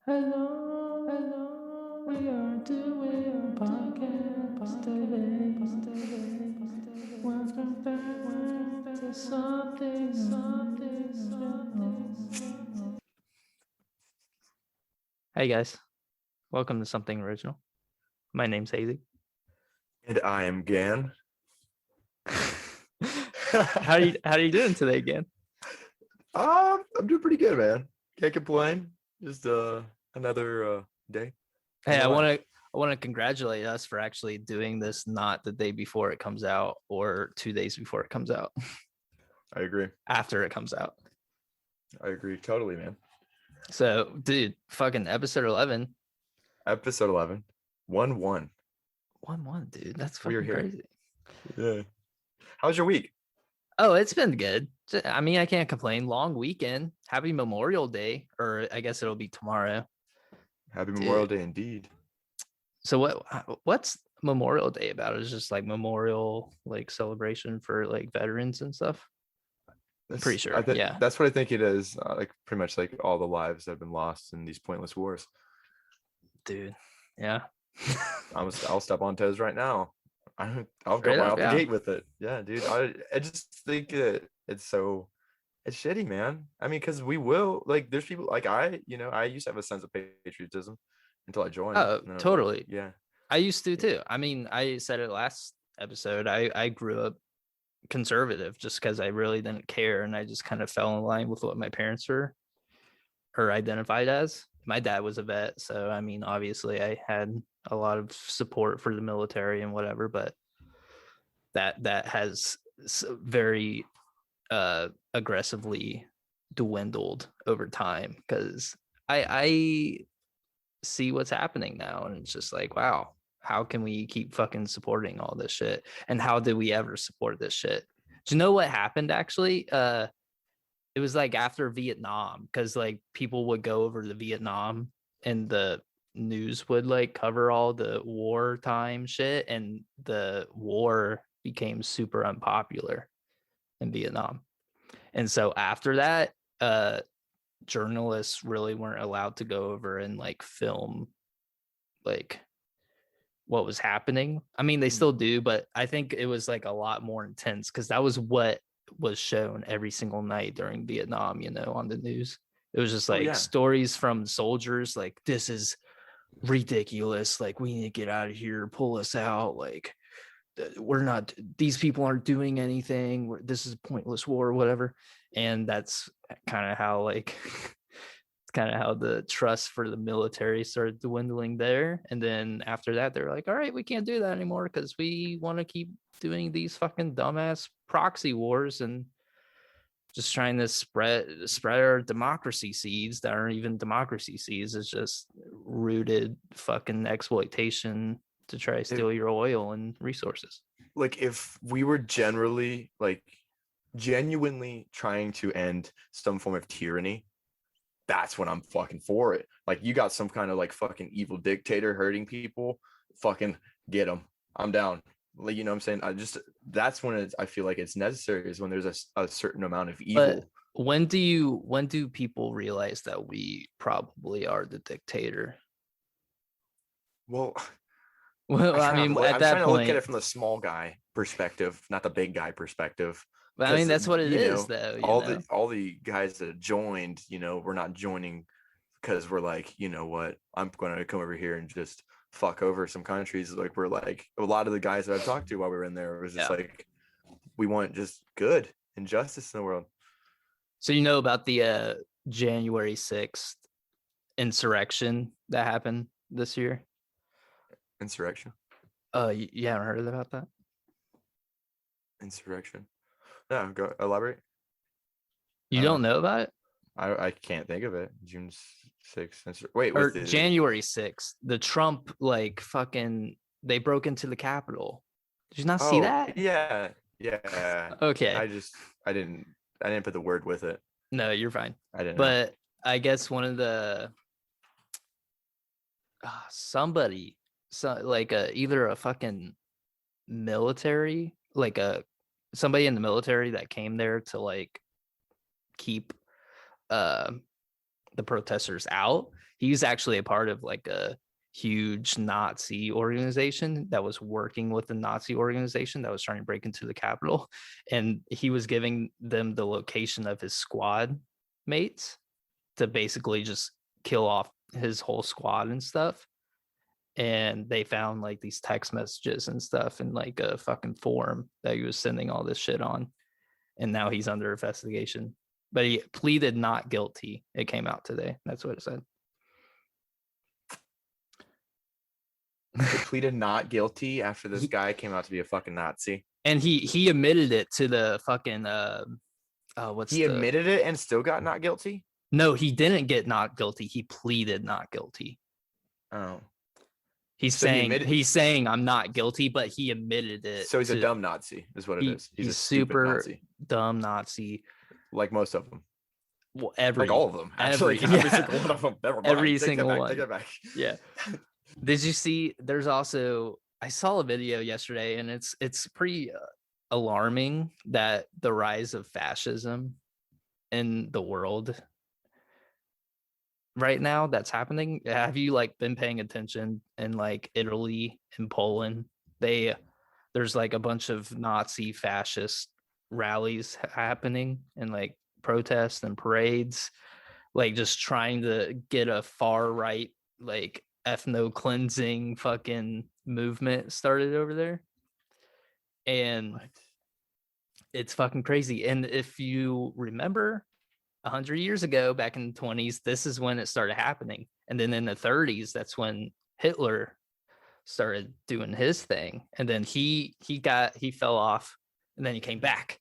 Hello, hello, we are doing podcast today. Welcome back to something original. Hey guys, welcome to Something Original. My name's Hazy. And I am Gan. How are you doing today, again? I'm doing pretty good, man. Can't complain. Just another day in Hey, the I want life. to I want to congratulate us for actually doing this not the day before it comes out or 2 days before it comes out, I agree. after it comes out. I agree totally, man. So, dude, fucking episode 11, Episode 11. 1-1. 1-1, dude. That's We are fucking here. crazy. Yeah. How's your week? Oh, it's been good. I mean, I can't complain. Long weekend. Happy Memorial Day, or I guess it'll be tomorrow, Happy Memorial dude. Day indeed. So what's Memorial Day about? It's just like memorial like celebration for like veterans and stuff. I'm pretty That's I sure. think Yeah, that's what I think it is. Like pretty much like all the lives that have been lost in these pointless wars. dude. Yeah. I'll step on toes right now. I'll go Straight right up, out the yeah. gate with it. Yeah, dude. I just think it's shitty, man. I mean, because we will like there's people like I used to have a sense of patriotism until I joined. Oh, And then I was like, totally. yeah, I used to yeah, too. I mean, I said it last episode. I grew up conservative just because I really didn't care, and I just kind of fell in line with what my parents were or identified as. My dad was a vet, so I mean, obviously, I had a lot of support for the military and whatever, but that has very aggressively dwindled over time because I see what's happening now, and it's just like, wow, how can we keep fucking supporting all this shit? And how did we ever support this shit? Do you know what happened actually? It was like after Vietnam, because like people would go over to Vietnam and the news would like cover all the wartime shit, and the war became super unpopular in Vietnam. And so after that, journalists really weren't allowed to go over and like film like what was happening. I mean, they still do, but I think it was like a lot more intense because that was what was shown every single night during Vietnam, on the news. It was just oh like yeah, stories from soldiers like, this is ridiculous. Like, we need to get out of here, pull us out. Like, we're not, these people aren't doing anything. This is a pointless war or whatever. And that's kind of how, like, kind of how the trust for the military started dwindling there. And then after that, they're like, all right, we can't do that anymore because we want to keep doing these fucking dumbass proxy wars and just trying to spread our democracy seeds that aren't even democracy seeds. It's just rooted fucking exploitation to try to if steal your oil and resources. if we were generally like genuinely trying to end some form of tyranny, that's when I'm fucking for it. Like you got some kind of like fucking evil dictator hurting people, fucking get them. I'm down. Like you know what I'm saying? I just that's when I feel like it's necessary is when there's a certain amount of But evil. when do people realize that we probably are the dictator? Well, Well, I mean, at I'm trying that to look at it point, from the small guy perspective, not the big guy perspective. but I mean, Because that's what it is, though. all the guys that joined, we're not joining because we're like, you know what, I'm going to come over here and just fuck over some countries. Like we're like a lot of the guys that I've talked to while we were in there was just Yeah. like we want just good and justice in the world. So you know about the January 6th insurrection that happened this year? Insurrection, You haven't heard about that? insurrection. No, go elaborate. I You don't don't know. know about it? I can't think of it. June 6th. Wait, Or with the January 6th, the Trump like fucking they broke into the Capitol. Did you not see oh that? yeah yeah. Okay. I just I didn't put the word with it. No, you're fine. I didn't know. But I guess one of the somebody, so like either a fucking military, like a somebody in the military that came there to like keep uh the protesters out. he's actually a part of like a huge Nazi organization that was working with the Nazi organization that was trying to break into the Capitol. And he was giving them the location of his squad mates to basically just kill off his whole squad and stuff. And they found like these text messages and stuff in like a fucking forum that he was sending all this shit on. And now he's under investigation. But he pleaded not guilty. It came out today. That's what it said. He pleaded not guilty after this guy came out to be a fucking Nazi. And he admitted it to the fucking he admitted it and still got not guilty? No, he didn't get not guilty. He pleaded not guilty. Oh. He's saying I'm not guilty, but he admitted it. So he's a dumb Nazi, is what it is. He's a super Nazi. Dumb Nazi. Like most of them. Well, like all of them. Actually, every single one of them. Never mind. Every single one. Take it back. Yeah. Did you see? There's also, I saw a video yesterday, and it's pretty alarming that the rise of fascism in the world right now that's happening. Have you like been paying attention in like Italy and Poland? There's like a bunch of Nazi fascist rallies happening and like protests and parades, like just trying to get a far right like ethno cleansing fucking movement started over there. And it's fucking crazy. And if you remember 100 years ago, back in the 20s, this is when it started happening. And then in the 30s, that's when Hitler started doing his thing. And then he fell off, and then he came back.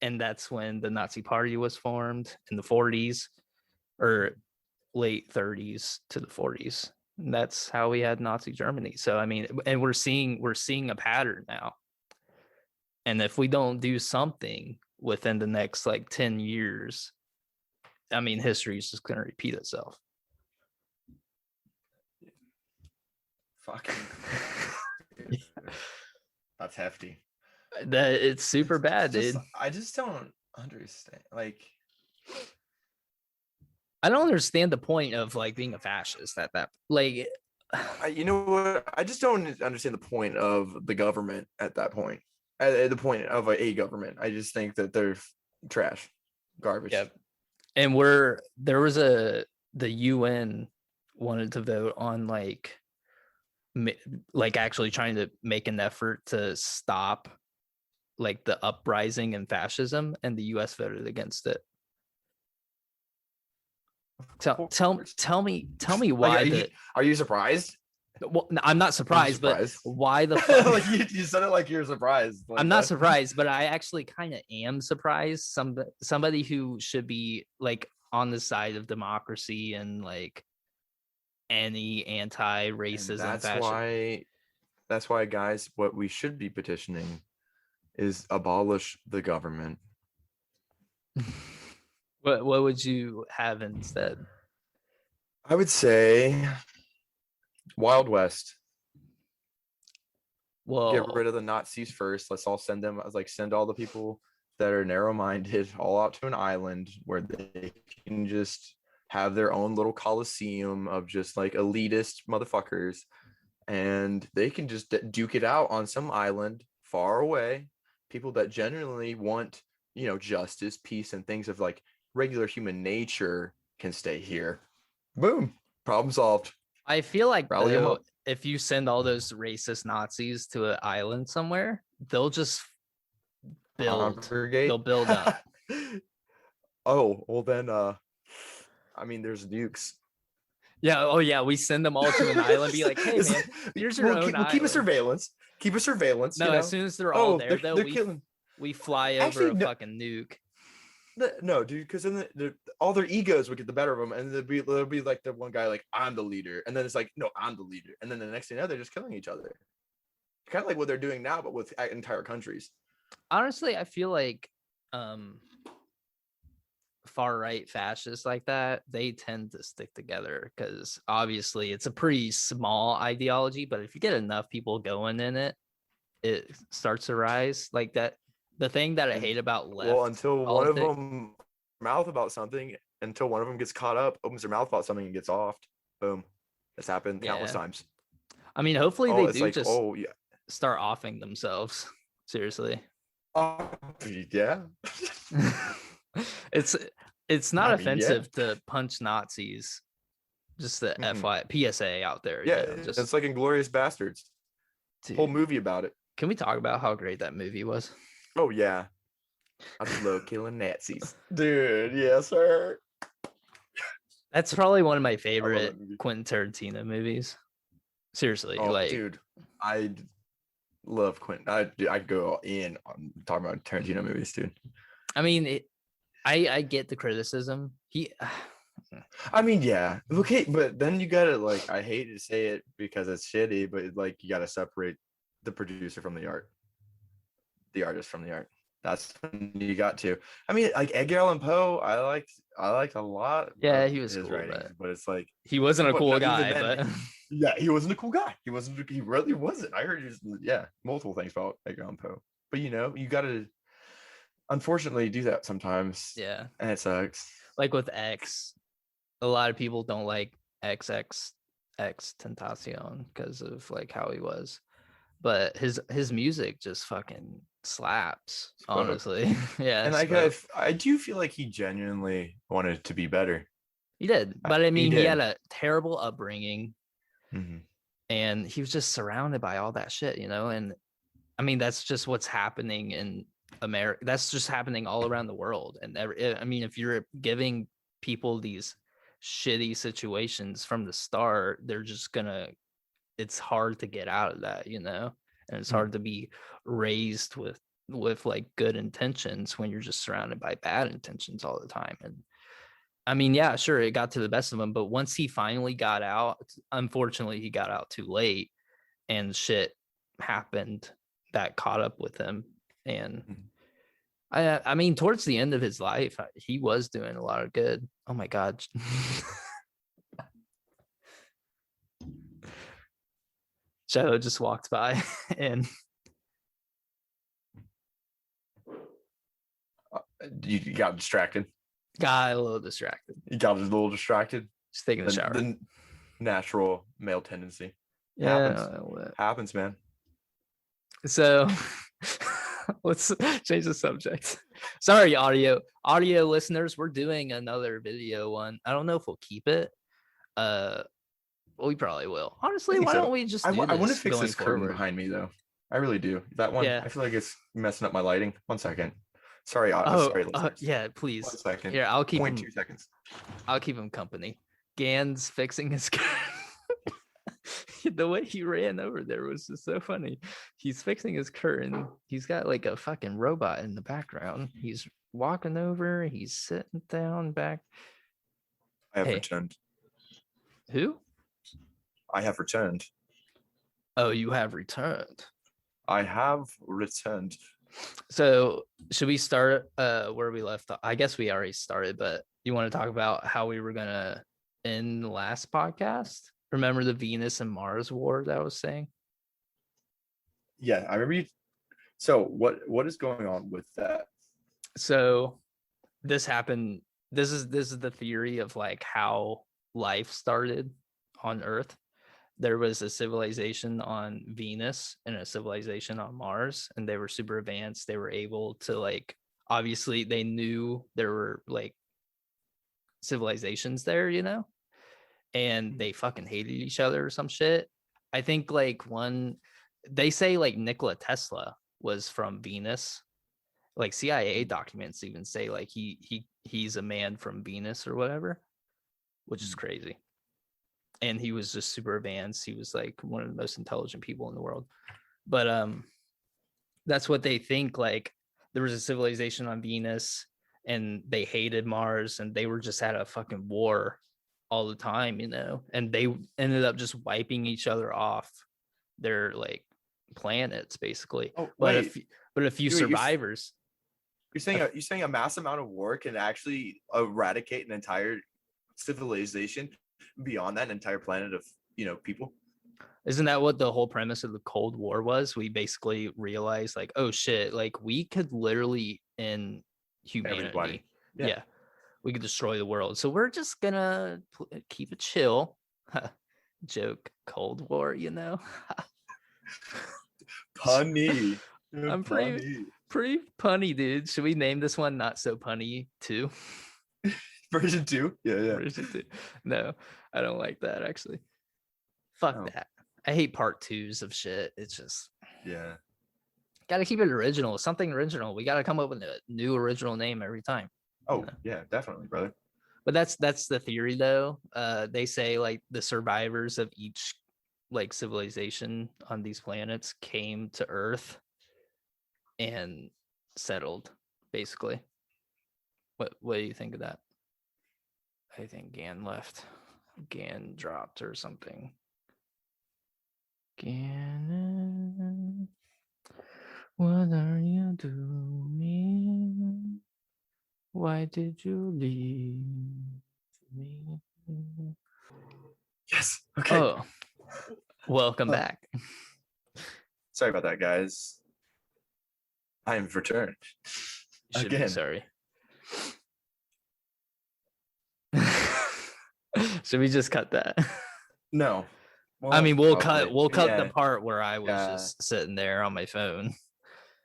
And that's when the Nazi Party was formed in the 40s, or late 30s to the 40s. And that's how we had Nazi Germany. So I mean, and we're seeing a pattern now. And if we don't do something within the next like 10 years, I mean, history is just going to repeat itself. Fucking. That's hefty. That it's super bad, dude. I just don't understand. Like, I don't understand the point of like being a fascist at that. Like, you know what? I just don't understand the point of the government at that point. At the point of a government, I just think that they're trash, garbage. Yep. And the UN wanted to vote on like actually trying to make an effort to stop like the uprising and fascism, and the US voted against it. Tell me why. Like, are you surprised? Well, I'm not surprised, but why the fuck? Like you said it like you're surprised. Like I'm not surprised, but I actually kind of am surprised. Somebody who should be like on the side of democracy and like any anti-racism. That's why, guys, what we should be petitioning is abolish the government. What would you have instead? I would say Wild West. Well, get rid of the Nazis first. Let's all send all the people that are narrow-minded all out to an island where they can just have their own little coliseum of just like elitist motherfuckers, and they can just duke it out on some island far away. People that genuinely want, justice, peace, and things of like regular human nature can stay here. Boom. Problem solved. I feel like if you send all those racist Nazis to an island somewhere, they'll just build. They'll build up. Oh, well then, I mean, there's nukes. Yeah. Oh, yeah. We send them all to an island. Be like, hey, man, here's your own island. Keep a surveillance. No, as soon as they're all there, they're killing. We fly over a fucking nuke. No, dude, because then all their egos would get the better of them, and there'll be like the one guy like, I'm the leader, and then it's like, no, I'm the leader, and then the next thing you know, they're just killing each other. Kind of like what they're doing now, but with entire countries. Honestly, I feel like far right fascists like that, they tend to stick together because obviously it's a pretty small ideology, but if you get enough people going in it, it starts to rise like that. The thing that I hate about left, well, until one of them mouth about something until one of them gets caught up, opens their mouth about something, and gets offed. Boom. That's happened countless Yeah. times. I mean, hopefully Oh, they it's do like, just oh yeah, start offing themselves. Seriously. oh yeah. it's it's not I mean, yeah, offensive to punch Nazis. Just the Mhm. PSA out there, Yeah. just It's like Inglorious Bastards. Whole dude. movie about it. Can we talk about how great that movie was? Oh yeah, I love killing Nazis, dude. Yes, sir. That's probably one of my I love favorite that movie. Quentin Tarantino movies. Seriously, Oh, like dude, I love Quentin. I go in on talking about Tarantino movies, dude. I mean, I get the criticism. I mean, yeah, okay, but then you gotta like, I hate to say it because it's shitty, but like you gotta separate the producer from the art, the artist from the art. That's when you got to. I mean, like Edgar Allan Poe, I liked a lot Yeah, of he was his cool, writings, but it's like, he wasn't a but cool even guy, then, but yeah, he wasn't a cool guy. He wasn't. He really wasn't. I heard just, yeah, multiple things about Edgar Allan Poe, but you gotta unfortunately do that sometimes, yeah, and it sucks. like with X, a lot of people don't like XXX Tentacion because of like how he was, but his music just fucking slaps, Spoke. honestly. Yeah, And Spoke. I do feel like he genuinely wanted to be better. He did, but I He mean, he had did. a terrible upbringing, Mhm. and he was just surrounded by all that shit, and I mean, that's just what's happening in America. That's just happening all around the world. And I mean, if you're giving people these shitty situations from the start, they're just gonna. It's hard to get out of that, and it's hard to be raised with like good intentions when you're just surrounded by bad intentions all the time. And I mean, yeah, sure, it got to the best of him, but once he finally got out, unfortunately, he got out too late, and shit happened that caught up with him. And Mhm. I mean, towards the end of his life, he was doing a lot of good. Oh my god. Joe just walked by and You got distracted. got a little distracted. You got a little distracted. Just taking a shower. The natural male tendency happens. Yeah. Happens, man. So let's change the subject. Sorry, audio listeners. We're doing another video one. I don't know if we'll keep it. We probably will. I Honestly, think why don't so. we just I do want to this fix going this curtain forward? behind me though. I really do. That one, Yeah. I feel like it's messing up my lighting. 1 second. Sorry, Oh, sorry, listeners. yeah, 1 please. second. Here, I'll keep 0.2 him. seconds. I'll keep him company. Gan's fixing his the way he ran over there was just so funny. He's fixing his curtain. He's got like a fucking robot in the background. He's walking over. He's sitting down back. I have Hey. returned. Who? I have returned. Oh, you have returned. I have returned. So should we start where we left off? I guess we already started, but you want to talk about how we were gonna end the last podcast? Remember the Venus and Mars war that I was saying? Yeah, I remember you. So what is going on with that? So this happened. This is the theory of like how life started on Earth. There was a civilization on Venus and a civilization on Mars, and they were super advanced. They were able to like, obviously they knew there were like civilizations there, and they fucking hated each other or some shit. I think like they say like Nikola Tesla was from Venus. Like CIA documents even say like he's a man from Venus or whatever, which is crazy. And he was just super advanced. He was like one of the most intelligent people in the world. But that's what they think. Like there was a civilization on Venus and they hated Mars and they were just at a fucking war all the time, and they ended up just wiping each other off their like planets basically. Oh, but wait. a few survivors. You're saying a mass amount of war can actually eradicate an entire civilization, beyond that, an entire planet of people. Isn't that what the whole premise of the Cold War was? We basically realized like, oh shit, like we could literally end humanity. Everybody. Yeah. we could destroy the world. So we're just gonna keep it chill. Joke, Cold War, you know. Punny. I'm Punny. pretty punny, dude. Should we name this one Not So Punny 2? Version 2? Yeah. Version 2. No, I don't like that actually. Fuck that. I hate part 2s of shit. It's just gotta keep it original, something original. We gotta come up with a new original name every time. Oh, yeah, definitely, brother. But that's the theory though. They say like the survivors of each like civilization on these planets came to Earth and settled, basically. What do you think of that? I think Gan left. Gan dropped or something. Gan, what are you doing? Why did you leave me? Yes. Okay. Oh, welcome back. Sorry about that, guys. I am returned. You should be sorry. Should we just cut that? No. Well, I mean, we'll cut the part where I was just sitting there on my phone.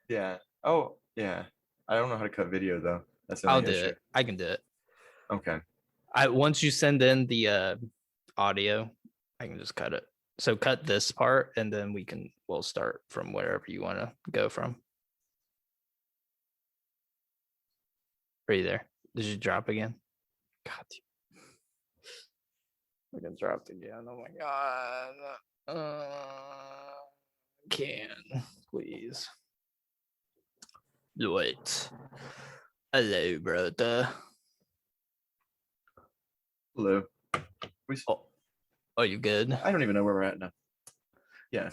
Yeah. Oh, yeah. I don't know how to cut video though. That's the I'll do it. I can do it. Okay. Once you send in the audio, I can just cut it. So cut this part, and then we'll start from wherever you want to go from. Are you there? Did you drop again? God, we're gonna drop again. Oh my god. Can please do it. Hello, brother. Hello. Oh, are you good? I don't even know where we're at now. Yeah.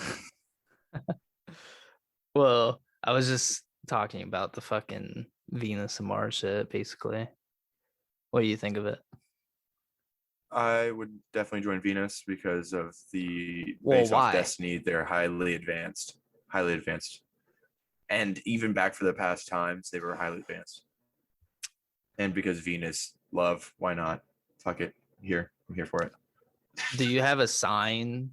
Well, I was just talking about the fucking Venus and Mars shit, basically. What do you think of it? I would definitely join Venus because of the based off Destiny, they're highly advanced. And even back for the past times, they were highly advanced. And because Venus, love, why not? Fuck it. I'm here for it. Do you have a sign,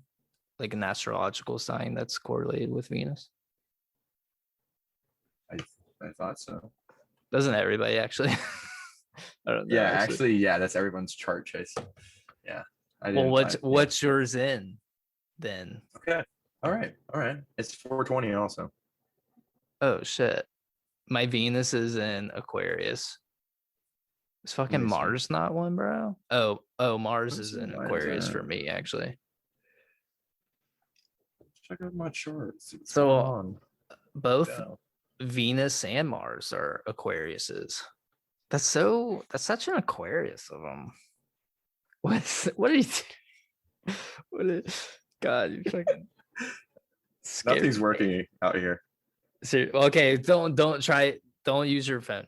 like an astrological sign that's correlated with Venus? I thought so. Doesn't everybody actually? I don't know. Yeah, actually, that's everyone's chart, Chase. Yeah. Well, what's yours in then? Okay. All right. It's 420 also. Oh shit. My Venus is in Aquarius. Is fucking Mars not one, bro? Oh, Mars is in Aquarius for me, actually. Check out my charts. So both Venus and Mars are Aquariuses. That's such an Aquarius of them. What are you doing? God, you fucking nothing's working out here. So, okay, don't try it. Don't use your phone.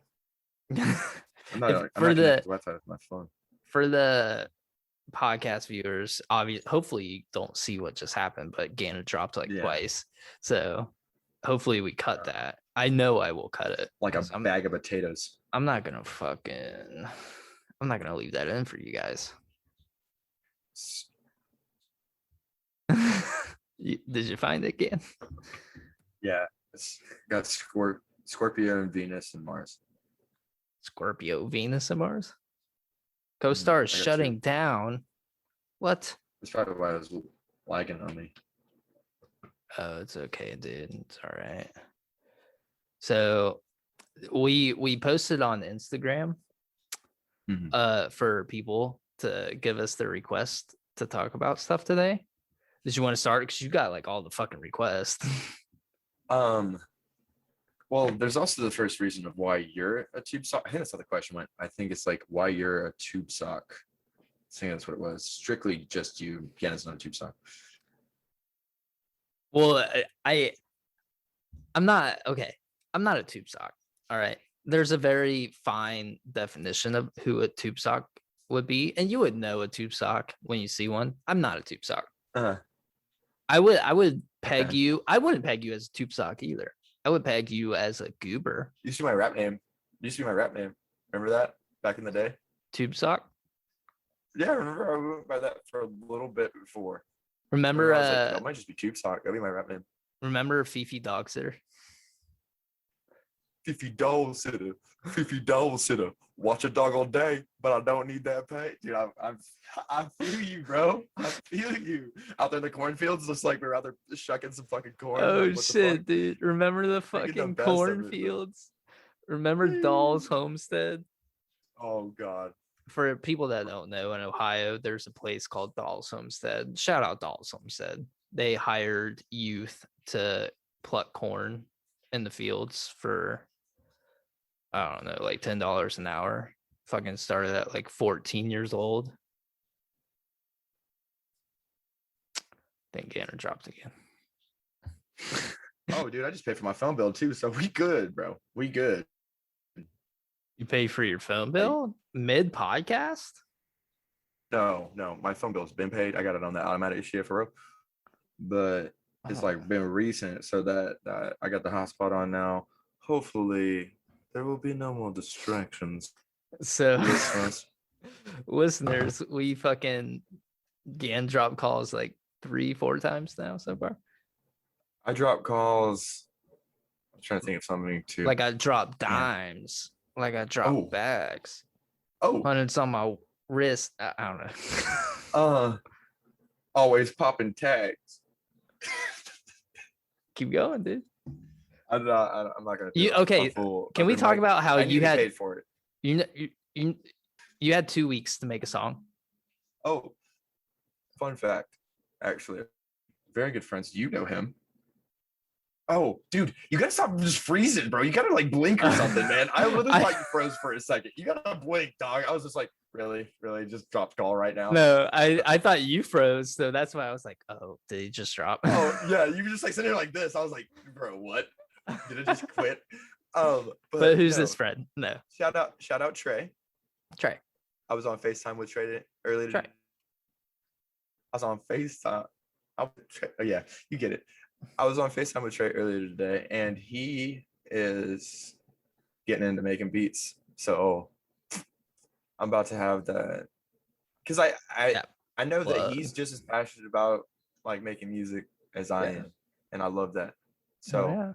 I'm not connected to Wi-Fi with my phone. For the podcast viewers, hopefully you don't see what just happened, but Ganna dropped twice. So hopefully we cut that. I know I will cut it. Like a bag of potatoes. I'm not gonna leave that in for you guys. Did you find it again? Yeah, it's got Scorpio and Venus and Mars. Scorpio, Venus, and Mars. Co-star is shutting down. What? That's probably why it was lagging on me. Oh, it's okay, dude. It's all right. So we posted on Instagram for people to give us the request to talk about stuff today. Did you want to start? Because you got like all the fucking requests. Well, there's also the first reason of why you're a tube sock. I think that's how the question went. I think it's like why you're a tube sock. I think that's what it was. Strictly just you. Again, it's not a tube sock. Well, I'm not a tube sock. All right. There's a very fine definition of who a tube sock would be, and you would know a tube sock when you see one. I'm not a tube sock. I would peg you. I wouldn't peg you as a tube sock either. I would peg you as a goober. Used to be my rap name. Remember that back in the day? Tube sock. Yeah, I remember I went by that for a little bit before. Remember I was like, that might just be tube sock. That'd be my rap name. remember Fifi Dog Sitter? Fifi dog sitter. Fifi dog sitter. Watch a dog all day, but I don't need that pay. Dude, I feel you, bro. I feel you. Out there in the cornfields, just like we're out there shucking some fucking corn. Oh like, what the shit, fuck? dude. Remember the Making the fucking best of it, bro. cornfields? Remember Doll's Homestead? Oh god. For people that don't know, in Ohio, there's a place called Doll's Homestead. Shout out Doll's Homestead. They hired youth to pluck corn in the fields for, I don't know, like $10 an hour. Fucking started at like 14 years old. Then Ganner dropped again. Oh, dude, I just paid for my phone bill too, so we good, bro. We good. You pay for your phone bill mid podcast? No, my phone bill's been paid. I got it on the automatic shit for real. But it's like been recent, so that I got the hotspot on now. Hopefully, there will be no more distractions. So, Listeners. listeners, we fucking Gan drop calls like 3-4 times now so far. I drop calls. I'm trying to think of something too. Like I drop dimes. Like I drop bags. When it's on my wrist, I don't know. Always popping tags. Keep going, dude. I'm not gonna. Do okay? Can we talk about how you had paid for it? You had 2 weeks to make a song. Oh, fun fact, actually, very good friends. You know him. Oh, dude, you gotta stop just freezing, bro. You gotta like blink or something, man. I literally thought you froze for a second. You gotta blink, dog. I was just like, really, just dropped call right now. No, I thought you froze, so that's why I was like, oh, did he just drop? Oh yeah, you were just like sitting there like this. I was like, bro, what? Did it just quit? But who's this friend? No. Shout out Trey. Trey. I was on FaceTime with Trey earlier. Trey. I was on FaceTime. Oh yeah, you get it. I was on FaceTime with Trey earlier today, and he is getting into making beats. So I'm about to have that, because I know that he's just as passionate about like making music as I am, and I love that. So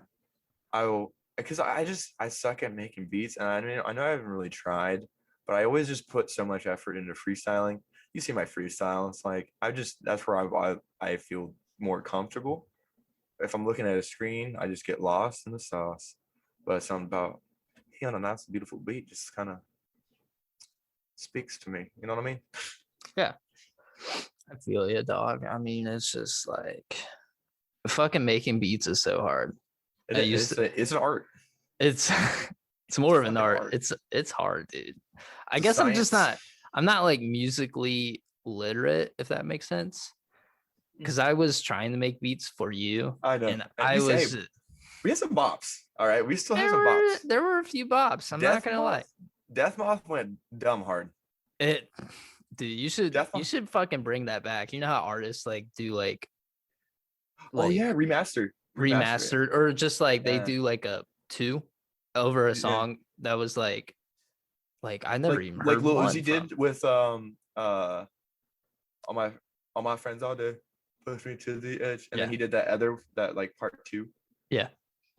I will, because I suck at making beats, and I mean I know I haven't really tried, but I always just put so much effort into freestyling. You see my freestyle, it's like that's where I feel more comfortable. If I'm looking at a screen, I just get lost in the sauce. But something about he on a nice, beautiful beat just kind of speaks to me. You know what I mean? Yeah. I feel you, dog. I mean, it's just like fucking making beats is so hard. It's an art. It's more of an art. It's hard, dude. I guess I'm not like musically literate, if that makes sense. Because I was trying to make beats for you. I know. And we had some bops. All right. We still have some bops. There were a few bops. I'm not gonna lie. Death Moth went dumb hard. Dude, you should fucking bring that back. You know how artists like do like remastered or just like they do like a 2 over a song that was like I never even heard like Lil one Uzi did with all my friends all day push me to the edge, and then he did that like part 2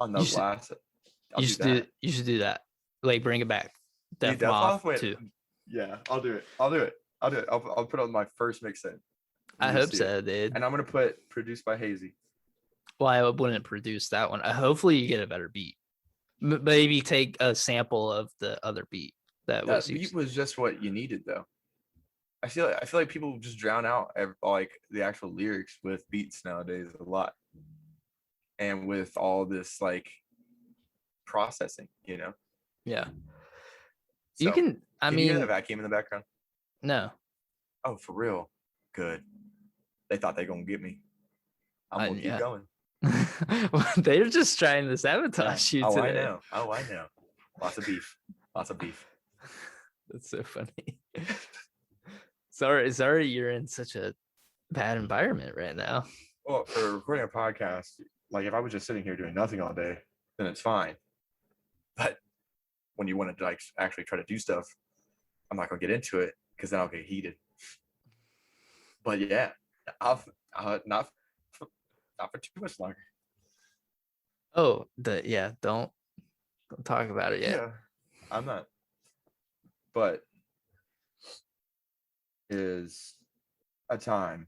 on the last. You should do that, like bring it back. Death Moth 2. Yeah, I'll do it. I'll put on my first mixtape. I hope so, dude. And I'm gonna put produced by Hazy. Well, I wouldn't produce that one. Hopefully you get a better beat. Maybe take a sample of the other beat that beat was just what you needed, though. I feel like people just drown out like the actual lyrics with beats nowadays a lot, and with all this like processing, you know. Yeah. So, you can. I mean, you hear the vacuum in the background? No. Oh, for real? Good. They thought they gonna get me. I'm gonna keep going. They're just trying to sabotage you today. I know. Lots of beef. That's so funny. Sorry, you're in such a bad environment right now. Well, for recording a podcast, like if I was just sitting here doing nothing all day, then it's fine. But when you want to like actually try to do stuff, I'm not gonna get into it because then I'll get heated. But yeah, I'll not for too much longer. Oh, don't talk about it yet. Yeah, I'm not. But is a time.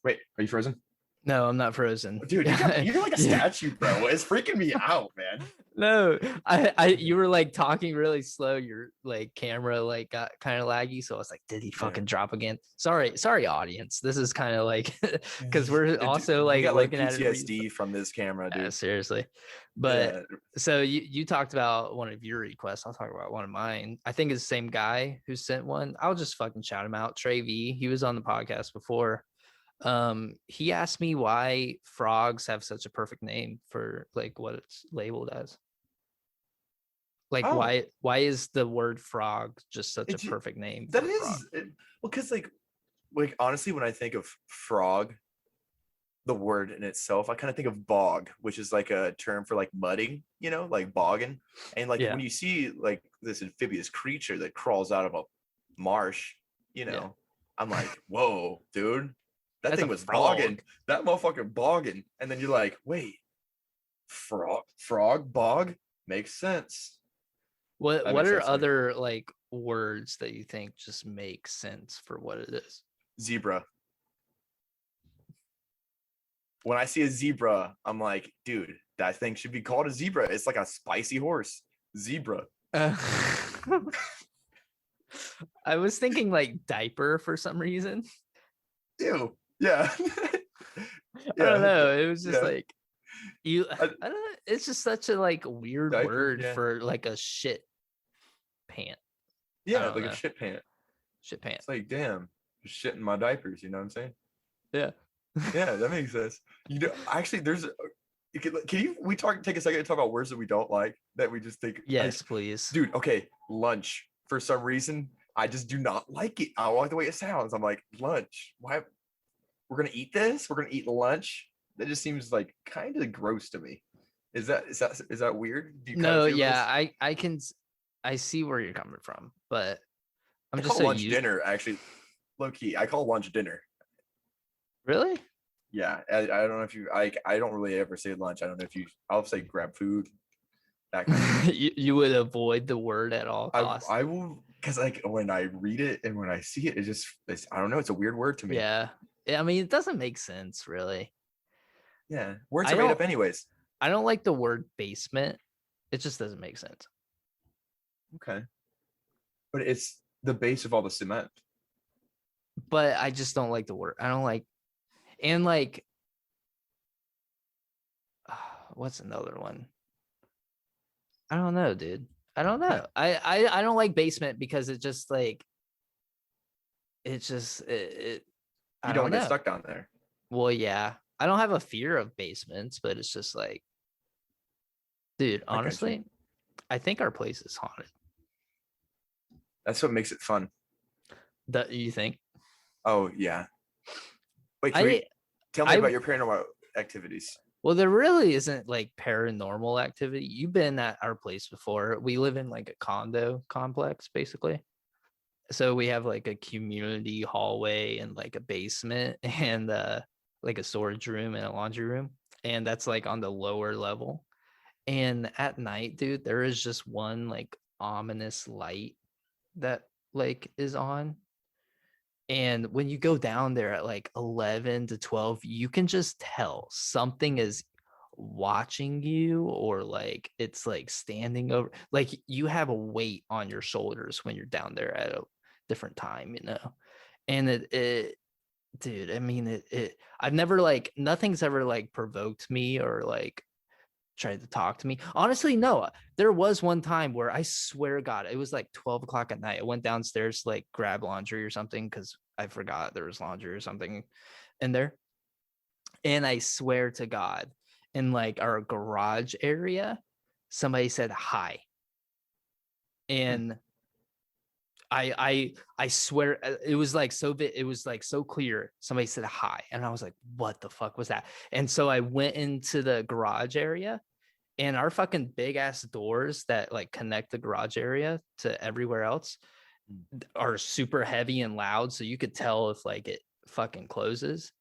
Wait, are you frozen? No, I'm not frozen. Dude, you're like a statue, bro. It's freaking me out, man. No, you were like talking really slow. Your like camera like got kind of laggy, so I was like, did he fucking drop again? Sorry, audience. This is kind of like because we're also We like got like looking at PTSD from this camera, dude. seriously. But so you talked about one of your requests. I'll talk about one of mine. I think it's the same guy who sent one. I'll just fucking shout him out. Trey V. He was on the podcast before. He asked me why frogs have such a perfect name for like what it's labeled as. Like why is the word frog just such a perfect name? That is well, because like honestly, when I think of frog, the word in itself, I kind of think of bog, which is like a term for like mudding, you know, like bogging. And like when you see like this amphibious creature that crawls out of a marsh, you know, I'm like, whoa, dude, that thing was bogging. That motherfucker bogging. And then you're like, wait, frog, bog makes sense. What are other like words that you think just make sense for what it is? Zebra. When I see a zebra, I'm like, dude, that thing should be called a zebra. It's like a spicy horse. Zebra. I was thinking like diaper for some reason. Ew. Yeah. I don't know. It was just like I don't know. It's just such a like weird diaper, word for like a shit pant. Yeah, like a shit pant. Shit pant. It's like, damn, just shitting my diapers, you know what I'm saying? Yeah. Yeah, that makes sense. You know, actually there's can you take a second to talk about words that we don't like that we just think? Yes, please. Dude, okay, lunch. For some reason, I just do not like it. I don't like the way it sounds. I'm like, lunch. Why? We're gonna eat this? We're gonna eat lunch? That just seems like kind of gross to me. Is that weird? No, yeah, I see where you're coming from, but I'm just call lunch dinner actually. Low key, I call lunch dinner. Really? Yeah, I don't know if you I don't really ever say lunch. I don't know if you. I'll say grab food. That kind of you would avoid the word at all costs. I will, because like when I read it and when I see it, it's I don't know. It's a weird word to me. Yeah, I mean it doesn't make sense really. Yeah, words are made up anyways. I don't like the word basement. It just doesn't make sense. Okay, but it's the base of all the cement. But I just don't like the word. I don't like, and like, what's another one? I don't know, dude. I don't know. I don't like basement because it just like, it's just it. You don't get stuck down there. Well, yeah. I don't have a fear of basements, but it's just like, dude, honestly, I think our place is haunted. That's what makes it fun. That you think? Oh yeah. Wait, tell me about your paranormal activities. Well, there really isn't like paranormal activity. You've been at our place before. We live in like a condo complex, basically. So we have like a community hallway and like a basement and like a storage room and a laundry room. And that's like on the lower level. And at night, dude, there is just one like ominous light that like is on. And when you go down there at like 11 to 12, you can just tell something is watching you, or like it's like standing over, like you have a weight on your shoulders when you're down there at a different time, you know? And it dude, I mean, I've never like, nothing's ever like provoked me or like tried to talk to me. Honestly, no. There was one time where I swear to God, it was like 12 o'clock at night. I went downstairs to like grab laundry or something because I forgot there was laundry or something in there. And I swear to God, in like our garage area, somebody said hi. And I swear it was like it was like so clear. Somebody said hi, and I was like, "What the fuck was that?" And so I went into the garage area, and our fucking big ass doors that like connect the garage area to everywhere else, are super heavy and loud, so you could tell if like it fucking closes.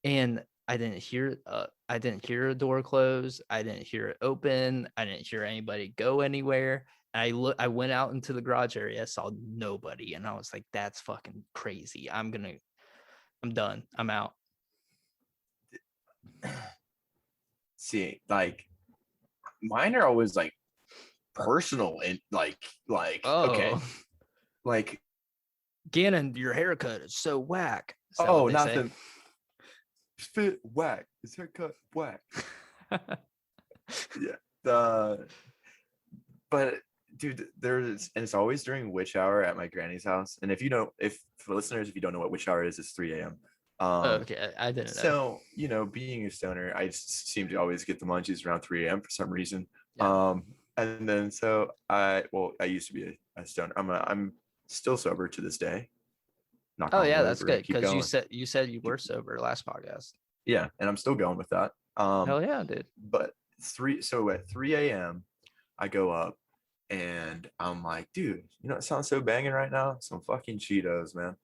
And I didn't hear a door close. I didn't hear it open. I didn't hear anybody go anywhere. I went out into the garage area, saw nobody, and I was like, that's fucking crazy. I'm done. I'm out. See, like mine are always like personal and like okay, Oh, like Gannon, your haircut is so whack. Is that what oh they say? nothing fit whack, his haircut whack. Yeah, but dude, there's, and it's always during witch hour at my granny's house. And if you know, if for listeners, if you don't know what witch hour is, it's 3 a.m. Okay, I didn't know. So being a stoner, I seem to always get the munchies around 3 a.m. for some reason. Yeah. And then so I used to be a stoner. I'm still sober to this day. Knock Oh on yeah, wood. that's We're gonna good keep because going. you said you were sober last podcast. Yeah, and I'm still going with that. Hell yeah, dude. But at 3 a.m. I go up and I'm like, dude, you know, it sounds so banging right now. Some fucking Cheetos, man.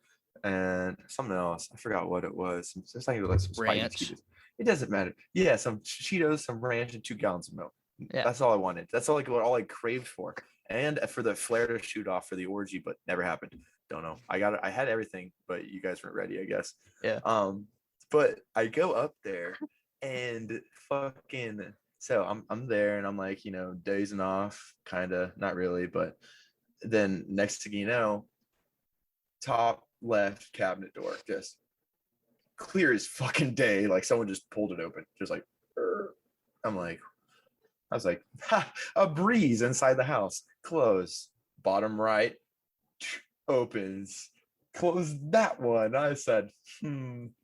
And something else. I forgot what it was. It's like some spicy Ranch. Cheetos. It doesn't matter. Yeah, some Cheetos, some ranch, and 2 gallons of milk. Yeah. That's all I wanted. That's all I craved for. And for the flare to shoot off for the orgy, but never happened. Don't know. I had everything, but you guys weren't ready, I guess. Yeah. But I go up there and fucking, so I'm there and I'm like, dozing off, kind of, not really, but then next thing you know, top left cabinet door, just clear as fucking day, like someone just pulled it open, just like, I'm like, I was like, ha, a breeze inside the house. Close. Bottom right opens. Close that one. I said,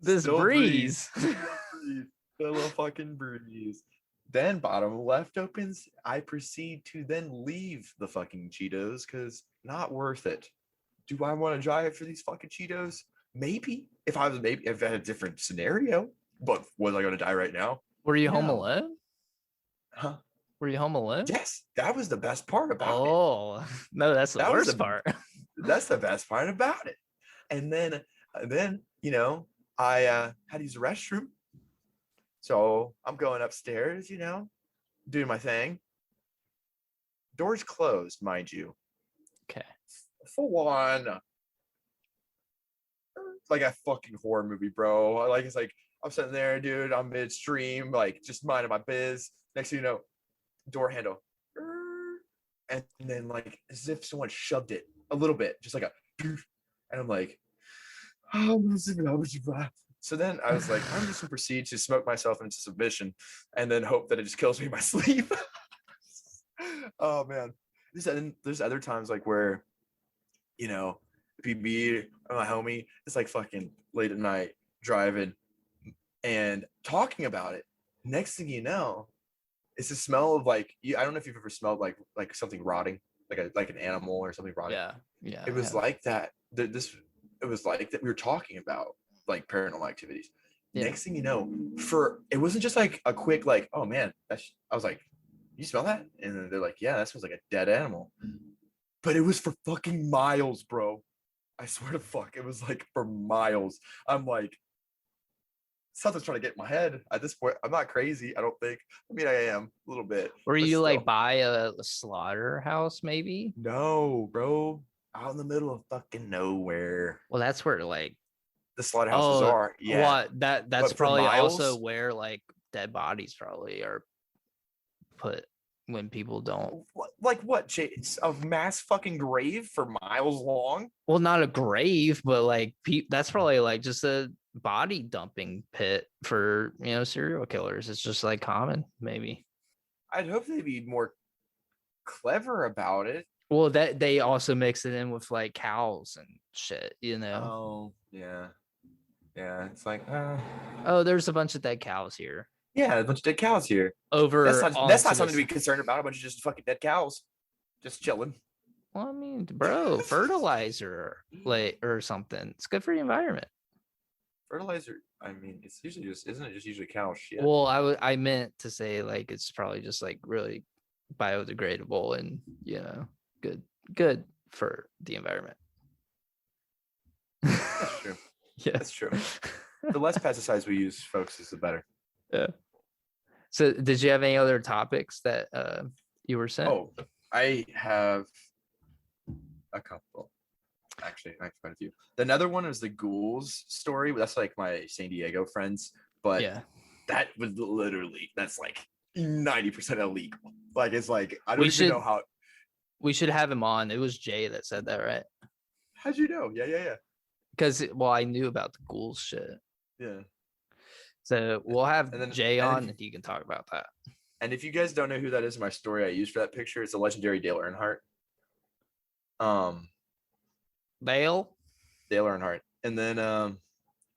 this still breeze. Still a fucking breeze. Then bottom left opens. I proceed to then leave the fucking Cheetos because not worth it. Do I want to drive for these fucking Cheetos? Maybe. If I had a different scenario. But was I going to die right now? Were you home No. alone? Huh? Were you home alone? Yes, that was the best part about it. Oh, no, that's the worst part. That's the best part about it. And then I had to use the restroom. So I'm going upstairs, doing my thing. Doors closed, mind you. Okay. Full on, like a fucking horror movie, bro. Like, it's like I'm sitting there, dude. I'm midstream, like just minding my biz. Next thing you know, door handle, and then like as if someone shoved it a little bit, just like a, and I'm like, oh, so then I was like, I'm just gonna proceed to smoke myself into submission, and then hope that it just kills me in my sleep. Oh man, there's other times like where, PB or my homie, it's like fucking late at night driving and talking about it. Next thing you know, it's the smell of like, I don't know if you've ever smelled like something rotting, like an animal or something rotting. Yeah. It was like that. It was like that we were talking about like paranormal activities. Yeah. Next thing you know, it wasn't just like a quick like, oh man, I was like, you smell that? And then they're like, yeah, that smells like a dead animal. But it was for fucking miles, bro. I swear to fuck, it was like for miles. I'm like, something's trying to get in my head at this point. I'm not crazy, I don't think. I mean, I am a little bit. Were you like by a slaughterhouse maybe? No, bro. Out in the middle of fucking nowhere. Well, that's where like the slaughterhouses are. Yeah. That's probably also where like dead bodies probably are put when people don't. Like what? It's a mass fucking grave for miles long? Well, not a grave, but like that's probably like just a body dumping pit for serial killers. It's just like common, maybe. I'd hope they'd be more clever about it. Well, that they also mix it in with like cows and shit, Oh yeah, it's like oh, there's a bunch of dead cows here. Yeah, a bunch of dead cows here. Over that's not something to be concerned about. A bunch of just fucking dead cows just chilling. Well, I mean, bro, fertilizer like or something. It's good for the environment. Fertilizer, I mean, it's usually isn't it just usually cow shit? Well, I meant to say like it's probably just like really biodegradable and good for the environment. That's true. Yeah, That's true. The less pesticides we use, folks, is the better. Yeah. So, did you have any other topics that you were sent? Oh, I have a couple. Actually, I have quite a few. Another one is the ghouls story. That's like my San Diego friends, but Yeah, that was literally that's like 90% illegal. Like it's like I don't we even should know how. we should have him on. It was Jay that said that, right? How'd you know? Yeah. Because I knew about the ghouls shit. Yeah. So we'll have And then Jay on, and he can talk about that. and if you guys don't know who that is, my story I used for that picture, it's a legendary Dale Earnhardt. Dale. Dale Earnhardt. And then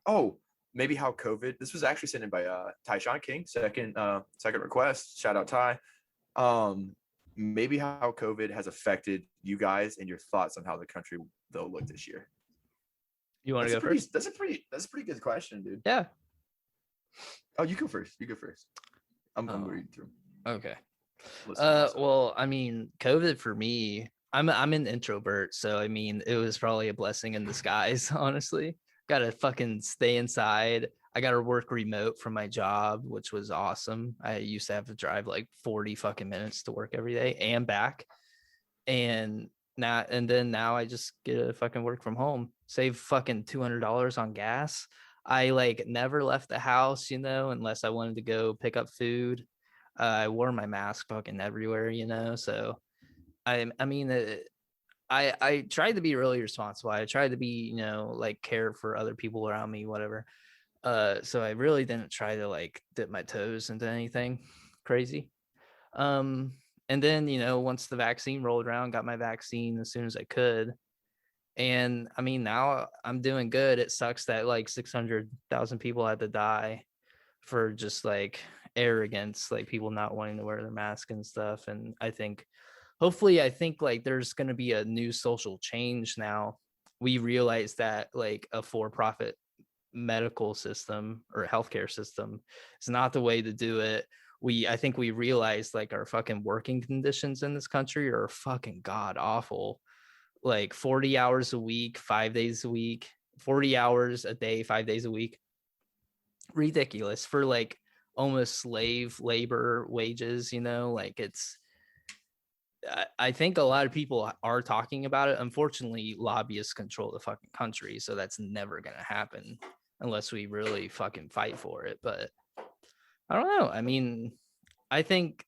oh, maybe how COVID. This was actually sent in by Tyshawn King, second request. Shout out Ty. Maybe how COVID has affected you guys and your thoughts on how the country will look this year. You want to go first? That's a pretty good question, dude. Yeah. Oh, you go first. I'm reading through. Okay. Well, I mean, COVID for me, I'm an introvert, so I mean, it was probably a blessing in disguise, honestly. Gotta fucking stay inside. I gotta work remote from my job, which was awesome. I used to have to drive like 40 fucking minutes to work every day and back. And now I just get to fucking work from home, save fucking $200 on gas. I like never left the house, unless I wanted to go pick up food. I wore my mask fucking everywhere, so I tried to be really responsible. I tried to be, like care for other people around me, whatever. So I really didn't try to like dip my toes into anything crazy. And then, once the vaccine rolled around, got my vaccine as soon as I could. And I mean, now I'm doing good. It sucks that like 600,000 people had to die for just like arrogance, like people not wanting to wear their mask and stuff. And I think like there's going to be a new social change now. We realize that like a for-profit medical system or healthcare system is not the way to do it. I think we realize like our fucking working conditions in this country are fucking god awful. Like 40 hours a week, 5 days a week, 40 hours a day, 5 days a week. Ridiculous for like almost slave labor wages, like I think a lot of people are talking about it. Unfortunately, lobbyists control the fucking country, so that's never going to happen unless we really fucking fight for it. But I don't know. I mean, I think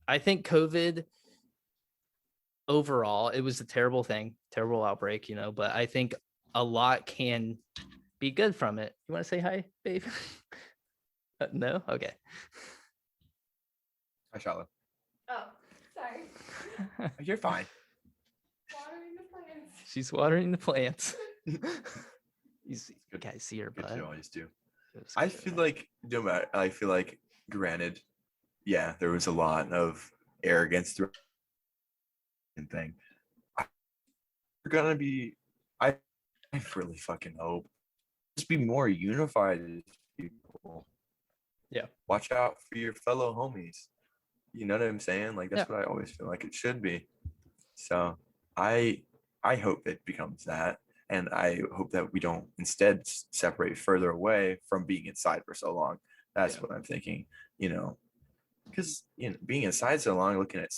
COVID overall, it was a terrible thing, terrible outbreak, but I think a lot can be good from it. You want to say hi, babe? No? Okay. Hi, Charlotte. Oh, sorry. You're fine. Watering the plants. She's watering the plants. You guys see her butt? Good to always do. I feel like, granted, yeah, there was a lot of arrogance through thing. We're gonna be. I really fucking hope just be more unified as people. Yeah. Watch out for your fellow homies. You know what I'm saying? Like that's what I always feel like it should be. So I hope it becomes that. And I hope that we don't instead separate further away from being inside for so long. That's what I'm thinking, because being inside so long, looking at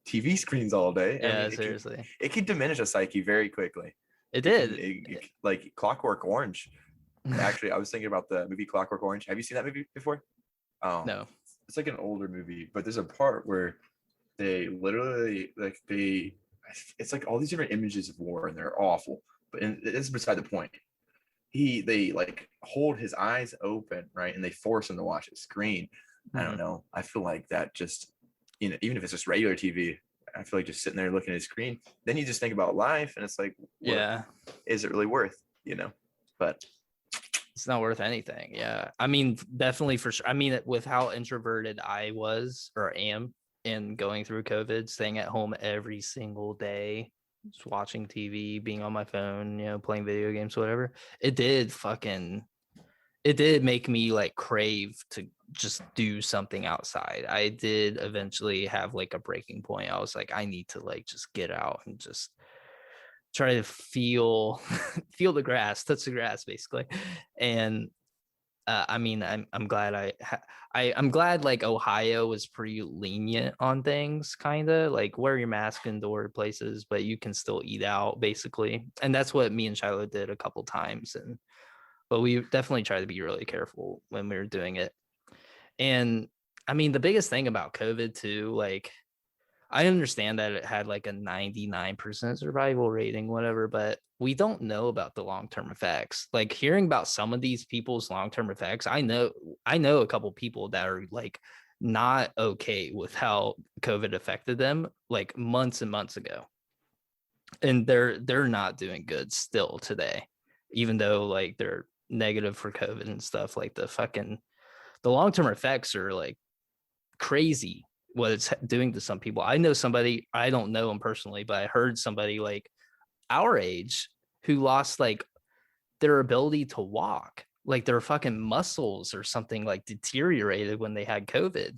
TV screens all day. Yeah, I mean, seriously. It can diminish a psyche very quickly. It did. Like Clockwork Orange. Actually, I was thinking about the movie Clockwork Orange. Have you seen that movie before? Oh, no. It's like an older movie, but there's a part where they literally it's like all these different images of war and they're awful, but it's beside the point. They like hold his eyes open, right, and they force him to watch a screen. I don't know. I feel like that just, even if it's just regular TV, I feel like just sitting there looking at his screen, then you just think about life and it's like, is it really worth, but it's not worth anything. Yeah. I mean, definitely for sure. I mean, with how introverted I was or am in going through COVID, staying at home every single day, just watching TV, being on my phone, playing video games, whatever. It did make me like crave to just do something outside. I did eventually have like a breaking point. I was like, I need to like just get out and just try to feel feel the grass, touch the grass, basically. And I mean, I'm glad I'm glad like Ohio was pretty lenient on things, kind of like wear your mask indoor places, but you can still eat out, basically. And that's what me and Shiloh did a couple times. But we definitely try to be really careful when we were doing it. And I mean, the biggest thing about COVID too, like I understand that it had like a 99% survival rating, whatever, but we don't know about the long-term effects. Like hearing about some of these people's long-term effects, I know a couple people that are like not okay with how COVID affected them like months and months ago. And they're not doing good still today, even though like they're negative for COVID and stuff. Like the long-term effects are like crazy what it's doing to some people. I know somebody, I don't know him personally, but I heard somebody like our age who lost like their ability to walk, like their fucking muscles or something like deteriorated when they had COVID.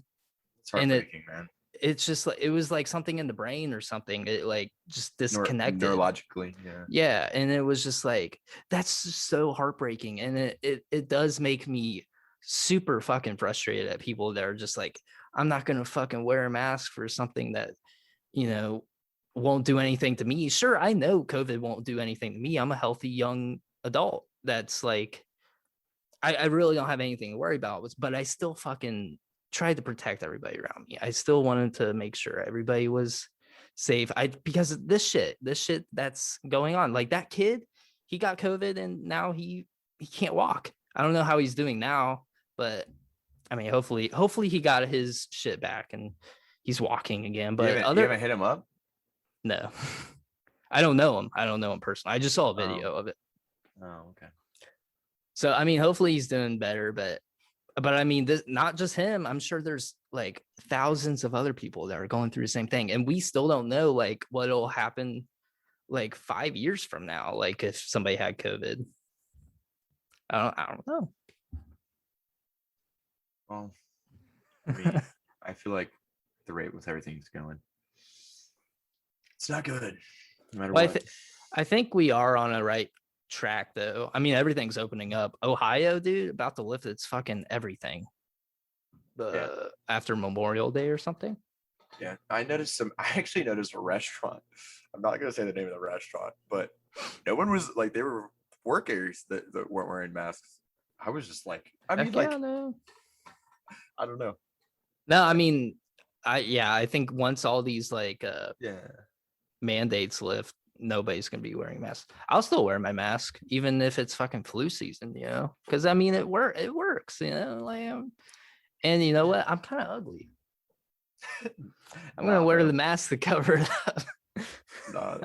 It's And heartbreaking, man. it's just like it was like something in the brain or something. It like just disconnected neurologically. Yeah. Yeah, and it was just like that's just so heartbreaking, and it does make me super fucking frustrated at people that are just like, I'm not gonna fucking wear a mask for something that won't do anything to me. Sure, I know COVID won't do anything to me. I'm a healthy young adult that's like I really don't have anything to worry about, but I still fucking tried to protect everybody around me. I still wanted to make sure everybody was safe. Because of this shit that's going on. Like that kid, he got COVID and now he can't walk. I don't know how he's doing now, but I mean, hopefully he got his shit back and he's walking again. But you haven't hit him up? No, I don't know him. I don't know him personally. I just saw a video of it. Oh, okay. So I mean, hopefully he's doing better, but I mean, this not just him. I'm sure there's like thousands of other people that are going through the same thing, and we still don't know like what'll happen like 5 years from now. Like if somebody had COVID, I don't know. Well, I mean, I feel like the rate with everything's going, it's not good, no matter what. I think we are on a right track, though. I mean, everything's opening up. Ohio, dude, about to lift its fucking everything. After Memorial Day or something. Yeah, I actually noticed a restaurant. I'm not gonna say the name of the restaurant, but no one was like, they were workers that weren't wearing masks. I was just like, I mean, like, no. I don't know. No, I mean, I think once all these like Yeah, mandates lift, nobody's gonna be wearing masks. I'll still wear my mask even if it's fucking flu season, because I mean it works, like and you know what? I'm kind of ugly. I'm gonna wear the mask to cover it up. No.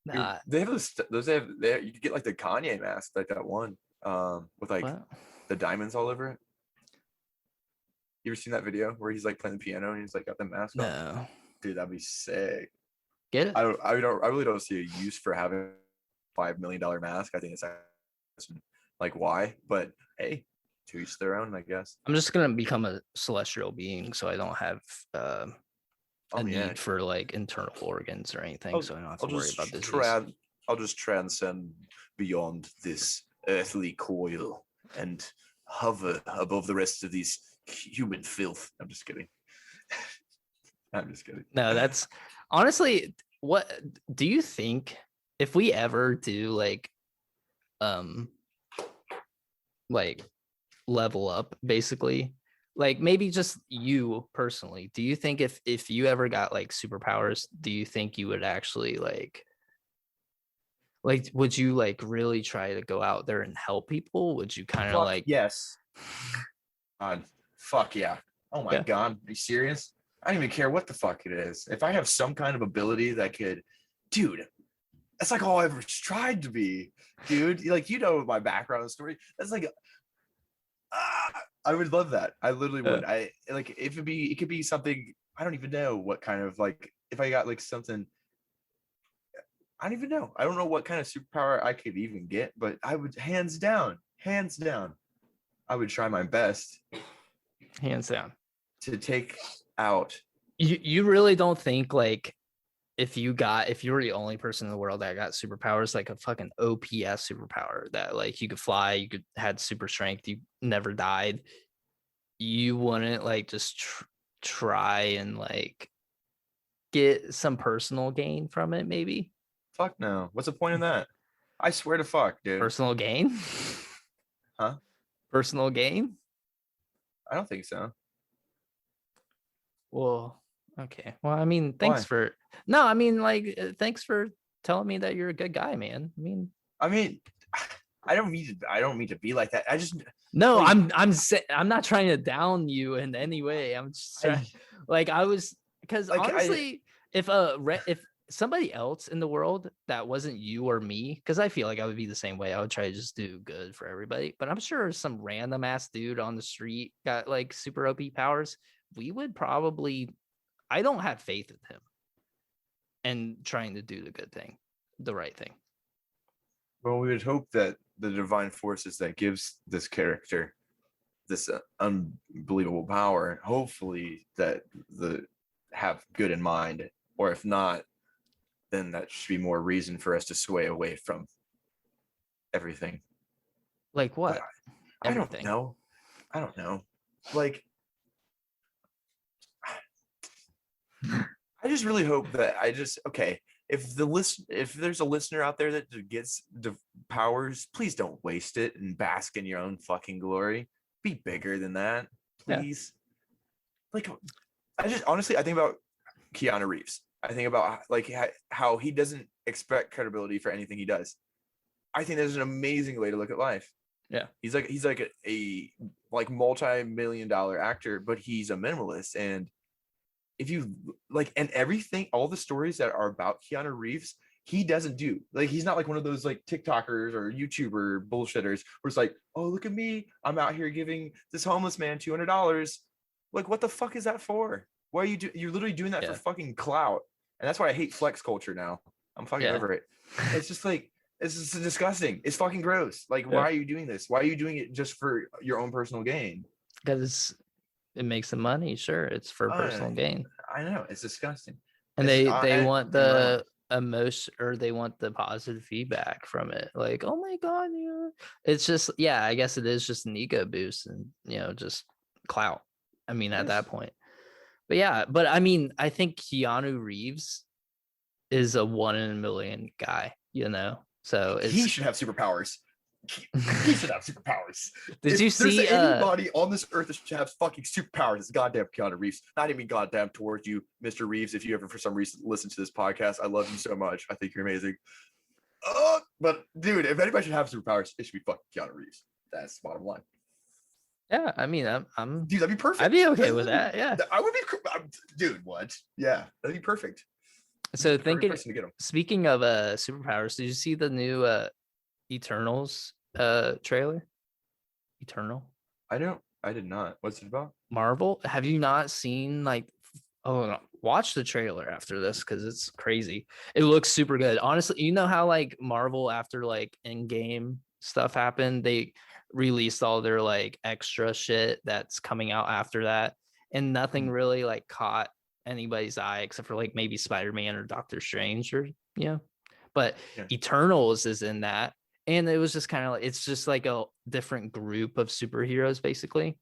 Nah. They have those. You could get like the Kanye mask, like that one, with like the diamonds all over it. You ever seen that video where he's like playing the piano and he's like got the mask on? No. Dude, that'd be sick. Get it? I really don't see a use for having $5 million mask. I think it's like, why? But hey, to each their own, I guess. I'm just gonna become a celestial being, so I don't have a need for like internal organs or anything, so I don't have to worry about disease. I'll just transcend beyond this earthly coil and hover above the rest of these human filth. I'm just kidding. I'm just kidding. No, that's honestly, what do you think if we ever do like level up, basically, like maybe just you personally, do you think if you ever got like superpowers, do you think you would actually like would you like really try to go out there and help people? Would you kind of like yes? Fuck yeah. Oh my God, are you serious? I don't even care what the fuck it is. If I have some kind of ability that could, dude, that's like all I've ever tried to be, dude. Like, my background story. That's like, I would love that. I literally would. I like if it could be something. I don't even know what kind of like if I got like something. I don't even know. I don't know what kind of superpower I could even get, but I would hands down, I would try my best. Hands down. To take out. You really don't think like if you were the only person in the world that got superpowers, like a fucking OPS superpower that like you could fly, you could had super strength, you never died, you wouldn't like just try and like get some personal gain from it, maybe? Fuck no. What's the point in that? I swear to fuck, dude. Personal gain? Huh? Personal gain? I don't think so. Well, okay. Well, I mean, Why? thanks for telling me that you're a good guy, man. I mean, I don't mean to be like that. I just no, like, I'm not trying to down you in any way. I'm just trying, because like, honestly, if somebody else in the world that wasn't you or me, because I feel like I would be the same way. I would try to just do good for everybody. But I'm sure some random ass dude on the street got like super OP powers. We would probably, I don't have faith in him and trying to do the good thing, the right thing. well, we would hope that the divine forces that gives this character this unbelievable power, hopefully that the have good in mind, or if not, then that should be more reason for us to sway away from everything. Like what? I don't know. Like, I just really hope that okay. If there's a listener out there that gets the powers, please don't waste it and bask in your own fucking glory. Be bigger than that, please. Yeah. Like, I think about Keanu Reeves. I think about like how he doesn't expect credibility for anything he does. I think that's an amazing way to look at life. Yeah, he's like a multi-million-dollar actor, but he's a minimalist. And if you like, and everything, all the stories that are about Keanu Reeves, he doesn't do like, he's not like one of those like TikTokers or YouTuber bullshitters where it's like, oh, look at me, I'm out here giving this homeless man $200. Like, what the fuck is that for? Why are you're literally doing that for fucking clout. And that's why I hate flex culture now. I'm fucking over it. It's just like, it's just disgusting. It's fucking gross. Like, why are you doing this? Why are you doing it just for your own personal gain? Because it makes them money. Sure, it's for personal gain. I know, it's disgusting. And they want the emotion, or they want the positive feedback from it. Like, oh my god, it's just, I guess it is just an ego boost and just clout. I mean, at that point. But I mean, I think Keanu Reeves is a 1 in a million guy, so he should have superpowers. He should have superpowers. Did you see there's anybody on this earth that should have fucking superpowers, it's goddamn Keanu Reeves. Not even goddamn towards you, Mr. Reeves. If you ever for some reason listen to this podcast, I love you so much. I think you're amazing. But dude, if anybody should have superpowers, it should be fucking Keanu Reeves. That's the bottom line. Yeah, I mean, I'm dude, that'd be perfect. I'd be okay with that. Yeah, I would be, dude. What? Yeah, that'd be perfect. So speaking of superpowers, did you see the new Eternals trailer? Eternal? I did not. What's it about? Marvel? Have you not seen no. Watch the trailer after this because it's crazy. It looks super good. Honestly, you know how like Marvel, after like Endgame stuff happened, they released all their like extra shit that's coming out after that, and nothing really like caught anybody's eye except for like maybe Spider-Man or Doctor Strange or but Eternals is in that, and it was just kind of like, it's just like a different group of superheroes basically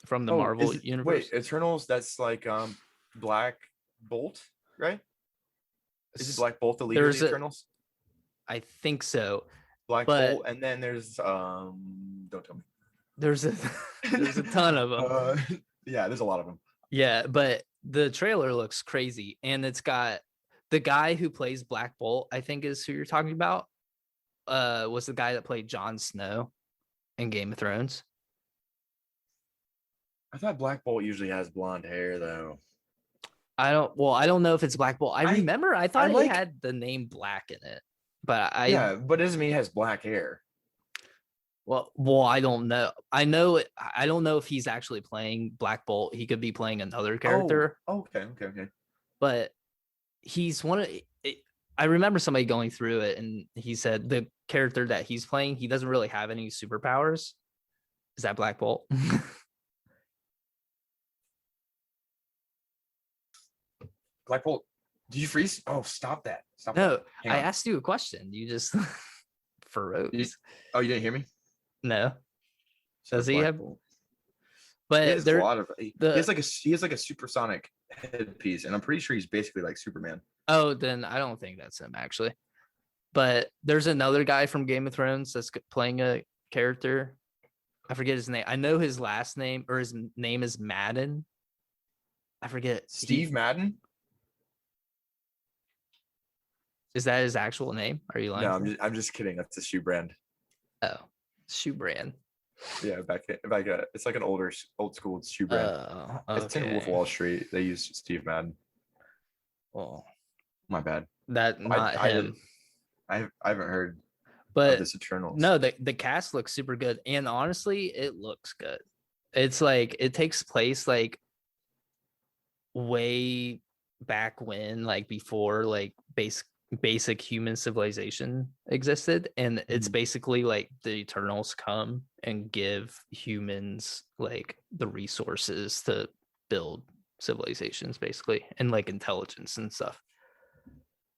from the Marvel universe. Wait, Eternals, that's like Black Bolt, right? Is it Black Bolt the leader of the Eternals? I think so. Black Bolt, and then there's don't tell me. There's a ton of them. Yeah, there's a lot of them. Yeah, but the trailer looks crazy, and it's got the guy who plays Black Bolt, I think is who you're talking about. Was the guy that played Jon Snow in Game of Thrones. I thought Black Bolt usually has blonde hair though. I don't know if it's Black Bolt. I remember I thought he had the name Black in it, but but it doesn't mean he has black hair. Well, I don't know. I don't know if he's actually playing Black Bolt. He could be playing another character. Oh, okay. But he's one of. I remember somebody going through it, and he said the character that he's playing, he doesn't really have any superpowers. Is that Black Bolt? Black Bolt Did you freeze? Oh, stop that. Stop No, that. Hang I on. asked you a question. You just froze. Oh, you didn't hear me? No. Does he Black have? Bolt. He But has a there, lot of. He the has like a supersonic headpiece, and I'm pretty sure he's basically like Superman. oh, then I don't think that's him actually. But there's another guy from Game of Thrones that's playing a character. I forget his name. I know his last name or his name is Madden. I forget. Steve Madden? Is that his actual name? Are you lying? No, I'm just kidding. That's a shoe brand. Oh, shoe brand. Yeah, it's like an old school shoe brand. It's in Wolf of Okay. Wall Street. They use Steve Madden. Well, My bad. that not him. I haven't heard of But this Eternals. no, the cast looks super good, and honestly, it looks good. It's like it takes place like way back when, like before like basic human civilization existed, and it's basically like the Eternals come and give humans like the resources to build civilizations basically, and like intelligence and stuff.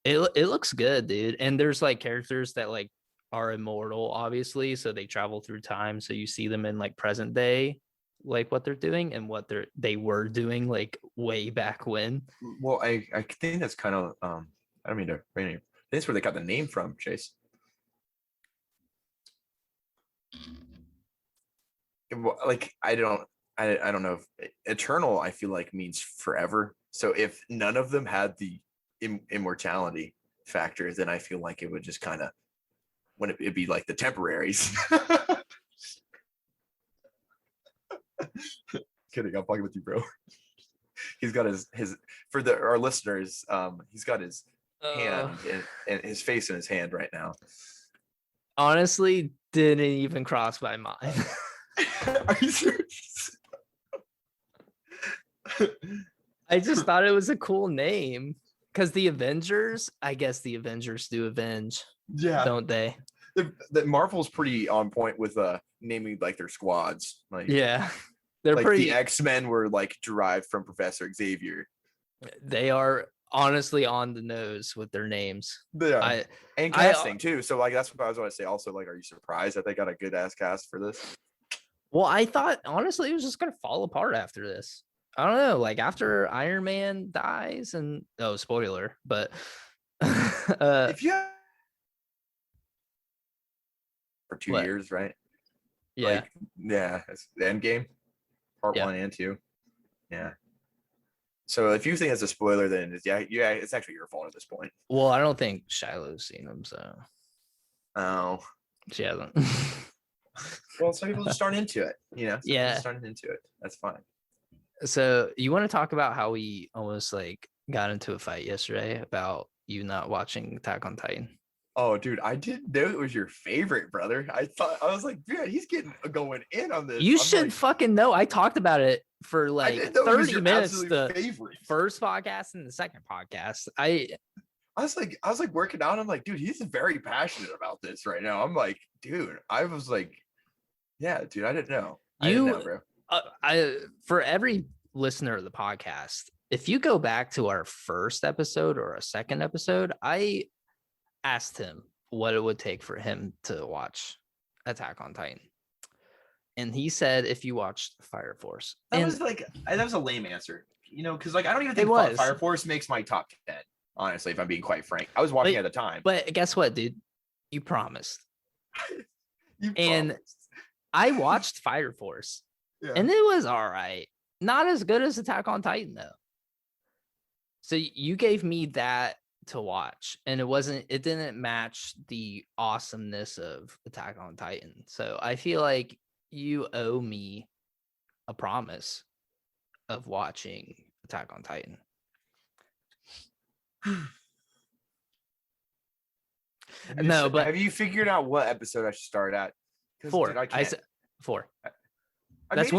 It looks good, dude. And there's like characters that like are immortal, obviously, so they travel through time. So you see them in like present day, like what they're doing and what they were doing like way back when. Well, I think that's kind of I don't mean to bring it. That's where they got the name from, Chase. Like I don't know if eternal I feel like means forever. So if none of them had the immortality factor, then I feel like it would just kind of it'd be like the Temporaries. Kidding, I'm fucking with you, bro. He's got his for our listeners, he's got his hand and his face in his hand right now. Honestly, didn't even cross my mind. Are you serious? I just thought it was a cool name because the Avengers, I guess the Avengers do avenge, don't they? The Marvel's pretty on point with naming like their squads. Like they're like pretty. The X-Men were like derived from Professor Xavier. They are honestly on the nose with their names. Yeah, and casting too. So like that's what I was going to say. Also, like, are you surprised that they got a good ass cast for this? Well, I thought honestly it was just gonna fall apart after this. I don't know, like after Iron Man dies, and spoiler, but if you have for 2 years, right? Yeah, like, yeah, it's the end game, part 1 and 2. Yeah. So if you think it's a spoiler, then it's actually your fault at this point. Well, I don't think Shiloh's seen them, so. Oh, she hasn't. Well, some people just aren't into it, just aren't into it. That's fine. So you want to talk about how we almost like got into a fight yesterday about you not watching Attack on Titan? Oh, dude, I didn't know it was your favorite, brother. I was like, dude, he's going in on this. You should fucking know. I talked about it for like 30 minutes. The favorite. First podcast and the second podcast. I was like working out. I'm like, dude, he's very passionate about this right now. I'm like, dude, I was like, yeah, dude, I didn't know. I didn't know, bro. For every listener of the podcast, if you go back to our first episode or a second episode, I asked him what it would take for him to watch Attack on Titan. And he said if you watched Fire Force. That was a lame answer, because like I don't even think Fire Force makes my top 10, honestly, if I'm being quite frank. I was watching at the time. But guess what, dude? You promised. And I watched Fire Force. Yeah. And it was all right. Not as good as Attack on Titan, though. So you gave me that to watch, and it didn't match the awesomeness of Attack on Titan. So I feel like you owe me a promise of watching Attack on Titan. No, but have you figured out what episode I should start at? 4. Dude, I said 4. That's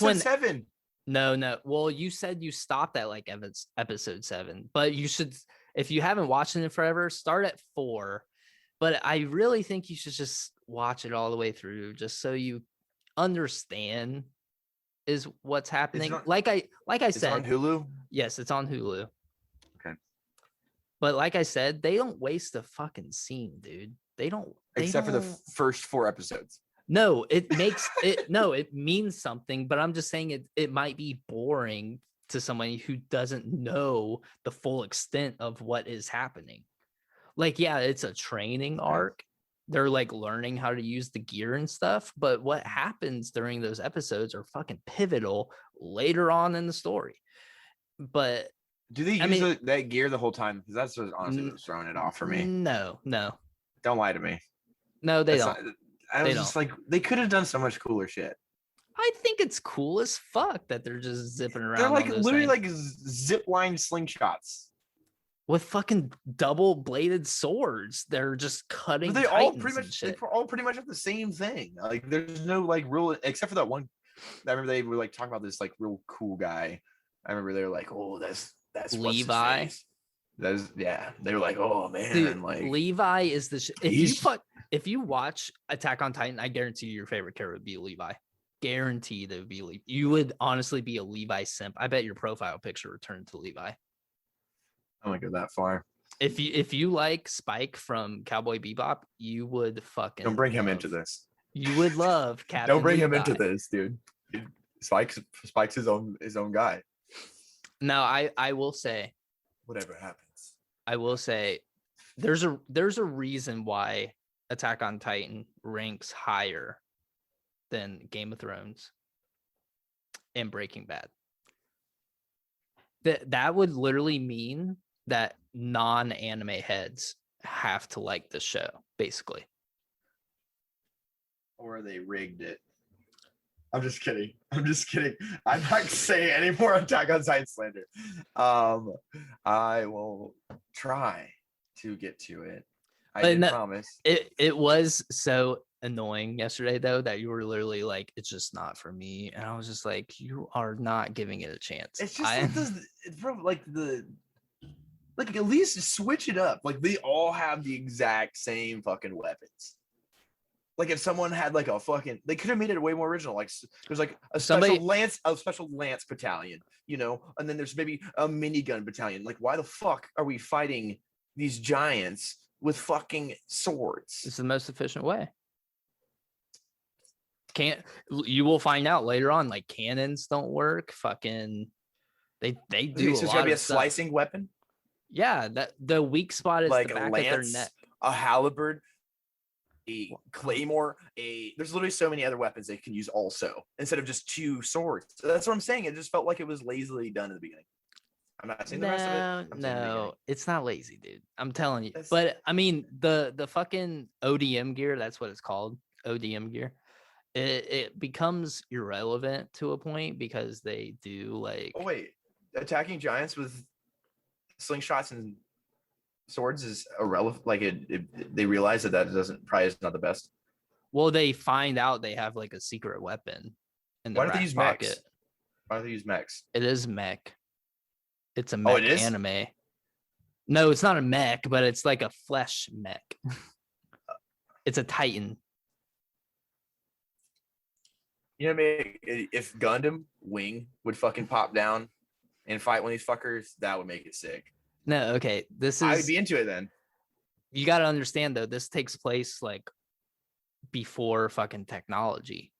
when 7. No. Well, you said you stopped at like episode 7, but you should, if you haven't watched it in forever, start at 4. But I really think you should just watch it all the way through, just so you understand is what's happening. Like I said, on Hulu. Yes, it's on Hulu. Okay. But like I said, they don't waste a fucking scene, dude. They don't. Except for the first 4 episodes. No, it makes it. No, it means something. But I'm just saying it might be boring to somebody who doesn't know the full extent of what is happening. Like, yeah, it's a training arc. They're like learning how to use the gear and stuff. But what happens during those episodes are fucking pivotal later on in the story. But do they use that gear the whole time? Because that's what honestly was throwing it off for me. No. Don't lie to me. No, they don't. I was just like, they could have done so much cooler shit. I think it's cool as fuck that they're just zipping around. They're like literally like zip line slingshots with fucking double bladed swords. They're just cutting. But they all pretty much have the same thing. Like there's no like real, except for that one. I remember they were like talking about this like real cool guy. I remember they were like, oh, that's Levi. That is, yeah. They were like, oh man, dude, like Levi is the if you watch Attack on Titan, I guarantee your favorite character would be Levi. Guaranteed it would be Levi. You would honestly be a Levi simp. I bet your profile picture returned to Levi. I wouldn't go that far. If you like Spike from Cowboy Bebop, you would fucking don't bring him into this. You would love Captain. Don't bring Levi. him into this, dude. Spike's his own guy. No, I will say, whatever happens, I will say, there's a reason why Attack on Titan ranks higher than Game of Thrones and Breaking Bad. That would literally mean that non-anime heads have to like the show, basically. Or they rigged it. I'm just kidding. I'm not saying any more Attack on Titan slander. I will try to get to it. I promise. It was so annoying yesterday though that you were literally like, it's just not for me, and I was just like, you are not giving it a chance. It's just like at least switch it up. Like they all have the exact same fucking weapons. Like if someone had like a fucking, they could have made it way more original. Like there's like a special lance battalion, you know, and then there's maybe a minigun battalion. Like why the fuck are we fighting these giants with fucking swords? It's the most efficient way. You will find out later on, like cannons don't work. Fucking they do. So it's gotta be a slicing weapon. Yeah, that the weak spot is like the back lance, of their neck. A halberd, a claymore, there's literally so many other weapons they can use also instead of just 2 swords. So that's what I'm saying. It just felt like it was lazily done in the beginning. I'm not saying the rest of it. No, it's not lazy, dude. I'm telling you. But I mean, the fucking ODM gear, that's what it's called. ODM gear. It becomes irrelevant to a point because they do like. Oh wait, attacking giants with slingshots and swords is irrelevant. Like they realize that doesn't probably is not the best. Well, they find out they have like a secret weapon in the Why don't they use pocket. mechs? Why don't they use mechs? It is mech. It's a mech anime. No, it's not a mech, but it's like a flesh mech. It's a Titan. You know what I mean? If Gundam Wing would fucking pop down and fight one of these fuckers, that would make it sick. No, okay. I'd be into it then. You got to understand though, this takes place like before fucking technology.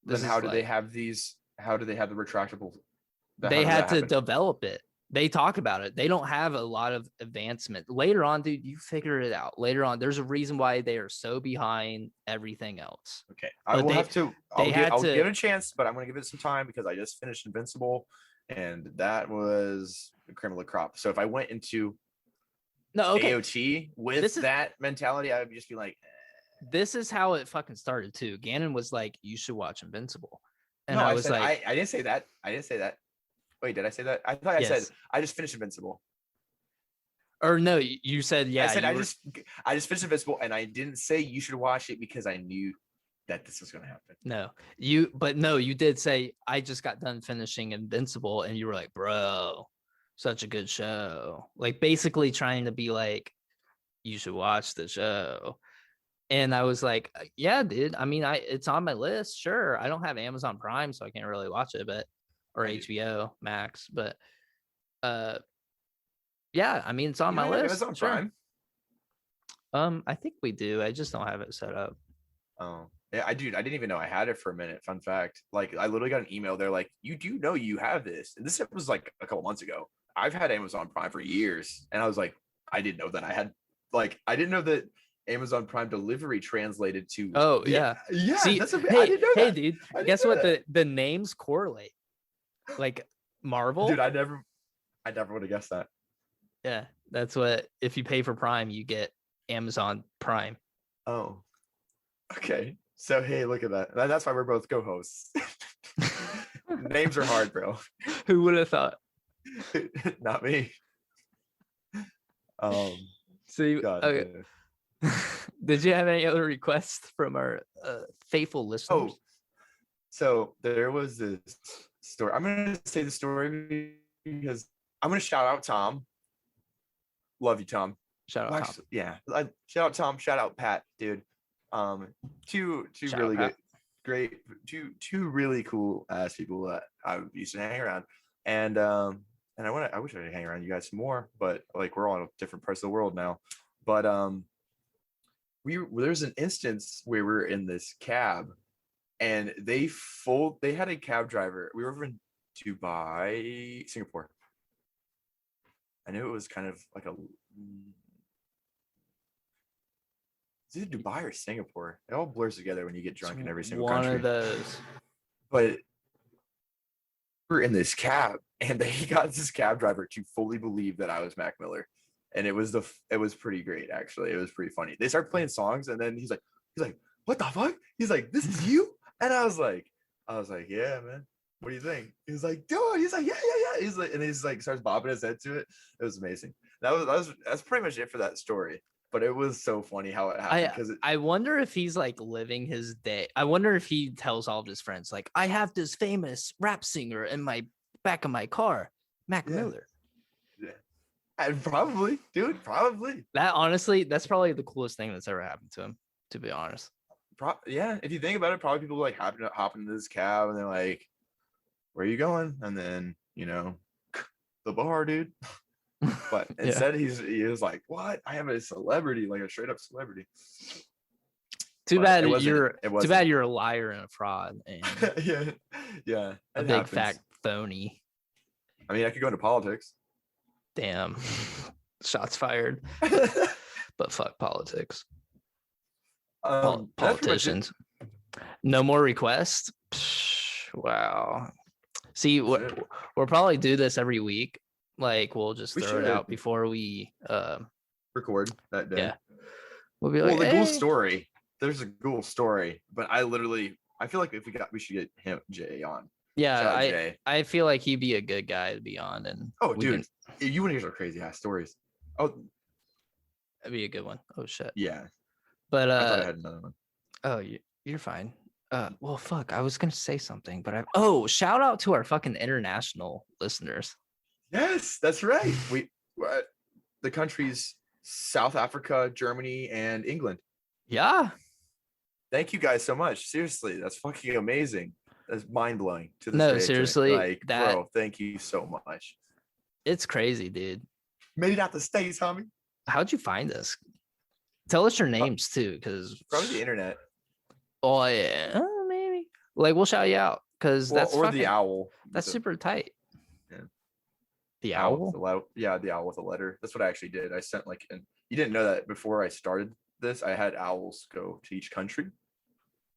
Then how do they have these? How do they have the retractable? They had to develop it. They talk about it. They don't have a lot of advancement. Later on, dude, you figure it out. Later on, there's a reason why they are so behind everything else. Okay, I'll give it a chance, but I'm going to give it some time because I just finished Invincible, and that was the cream of the crop. So if I went into AOT with that mentality, I would just be like, This is how it fucking started too. Gannon was like, you should watch Invincible. And no, I was like, I didn't say that. I didn't say that. Wait, did I say that? I thought I said I just finished Invincible. Or no, you said I said I just finished Invincible, and I didn't say you should watch it because I knew that this was going to happen. No, you did say I just got done finishing Invincible, and you were like, bro, such a good show. Like basically trying to be like, you should watch the show. And I was like, yeah, dude. I mean, it's on my list. Sure. I don't have Amazon Prime, so I can't really watch it, or HBO Max, but Yeah, I mean, it's on You my don't have list. Amazon Sure. Prime? I think we do. I just don't have it set up. Oh, yeah, I didn't even know I had it for a minute. Fun fact. Like, I literally got an email. They're like, you do know you have this. And this was like a couple months ago. I've had Amazon Prime for years. And I was like, I didn't know that I had, like, I didn't know that Amazon Prime delivery translated to. Oh yeah. Yeah. See, That's I hey, didn't know hey, that. dude. I didn't Guess know what? that. The names correlate. Like Marvel. Dude, I never would have guessed that. Yeah, that's what. If you pay for Prime, you get Amazon Prime. Oh, okay. So, hey, look at that. That's why we're both co-hosts. Names are hard, bro. Who would have thought? Not me. See, God, okay. Did you have any other requests from our faithful listeners? Oh, so there was this story. I'm gonna say the story because I'm gonna shout out Tom. Love you, Tom. Shout out Tom. Yeah. Shout out Tom. Shout out Pat, dude. Two Shout really out, great, two really cool ass people that I used to hang around, and I wish I could hang around you guys some more, but like we're all in different parts of the world now. But there's an instance where we're in this cab, and they had a cab driver. We were over in Singapore. I knew it was kind of like is it Dubai or Singapore? It all blurs together when you get drunk in every single country. One of those. But we're in this cab, and they got this cab driver to fully believe that I was Mac Miller, and it was pretty great actually. It was pretty funny. They started playing songs, and then he's like, "What the fuck?" He's like, "This is you?" And I was like, "Yeah, man. What do you think?" He's like, "Dude." He's like, "Yeah, yeah, yeah." He's like, starts bobbing his head to it. It was amazing. That's pretty much it for that story. But it was so funny how it happened because I wonder if he's like living his day. I wonder if he tells all of his friends, like, I have this famous rap singer in my back of my car, Mac Miller. Yeah. And probably, dude, probably. That honestly, that's probably the coolest thing that's ever happened to him, to be honest. Yeah, if you think about it, probably people like hop into this cab and they're like, "Where are you going?" And then, the bar, dude. But instead he was like, "What? I am a celebrity, like a straight up celebrity." Too bad you're a liar and a fraud and yeah, a big fat phony. I mean, I could go into politics. Damn. Shots fired. But fuck politics. Politicians. No more requests. Wow. See, we'll probably do this every week. Like we'll just throw it out before we record that day. Yeah. We'll be like, well, the Ghoul story. There's a Ghoul story, but I feel like we should get Jay on. Yeah, I feel like he'd be a good guy to be on. And dude, you want to hear some crazy ass stories? Oh, that'd be a good one. Oh shit. Yeah. But I thought I had another one. Oh, you're fine. Well, fuck. I was gonna say something, but shout out to our fucking international listeners. Yes, that's right. The countries South Africa, Germany, and England. Yeah. Thank you guys so much. Seriously, that's fucking amazing. That's mind blowing. To this day, seriously, like, bro, thank you so much. It's crazy, dude. Made it out the States, homie. How'd you find us? Tell us your names too, because probably the internet. Oh yeah, maybe. Like we'll shout you out because that's the owl. That's super tight. Yeah. The owl. The owl with a letter. That's what I actually did. I sent and you didn't know that before I started this. I had owls go to each country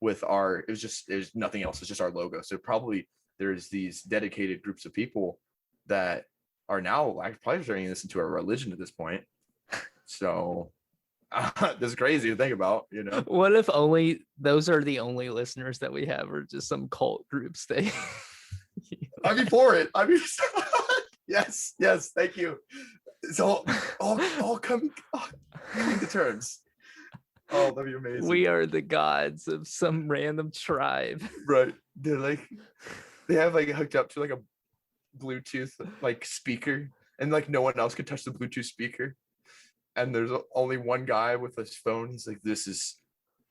with there's nothing else. It's just our logo. So probably there's these dedicated groups of people that are now probably turning this into a religion at this point. So this is crazy to think about, What if those are the only listeners that we have, or just some cult groups? I'd be for it. Yes, thank you. It's all coming to terms. Oh, that'd be amazing. We are the gods of some random tribe. Right. They're they have hooked up to a Bluetooth speaker, and no one else could touch the Bluetooth speaker. And there's only one guy with his phone. He's like, this is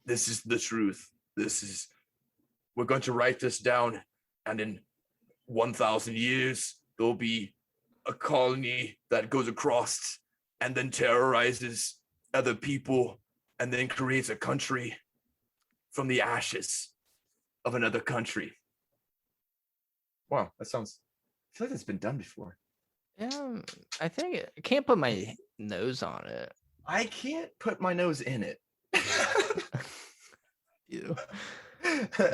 the truth. We're going to write this down. And in 1,000 years, there'll be a colony that goes across and then terrorizes other people and then creates a country from the ashes of another country. Wow, that sounds, I feel like that's been done before. Yeah, I think I can't put my nose on it. I can't put my nose in it. You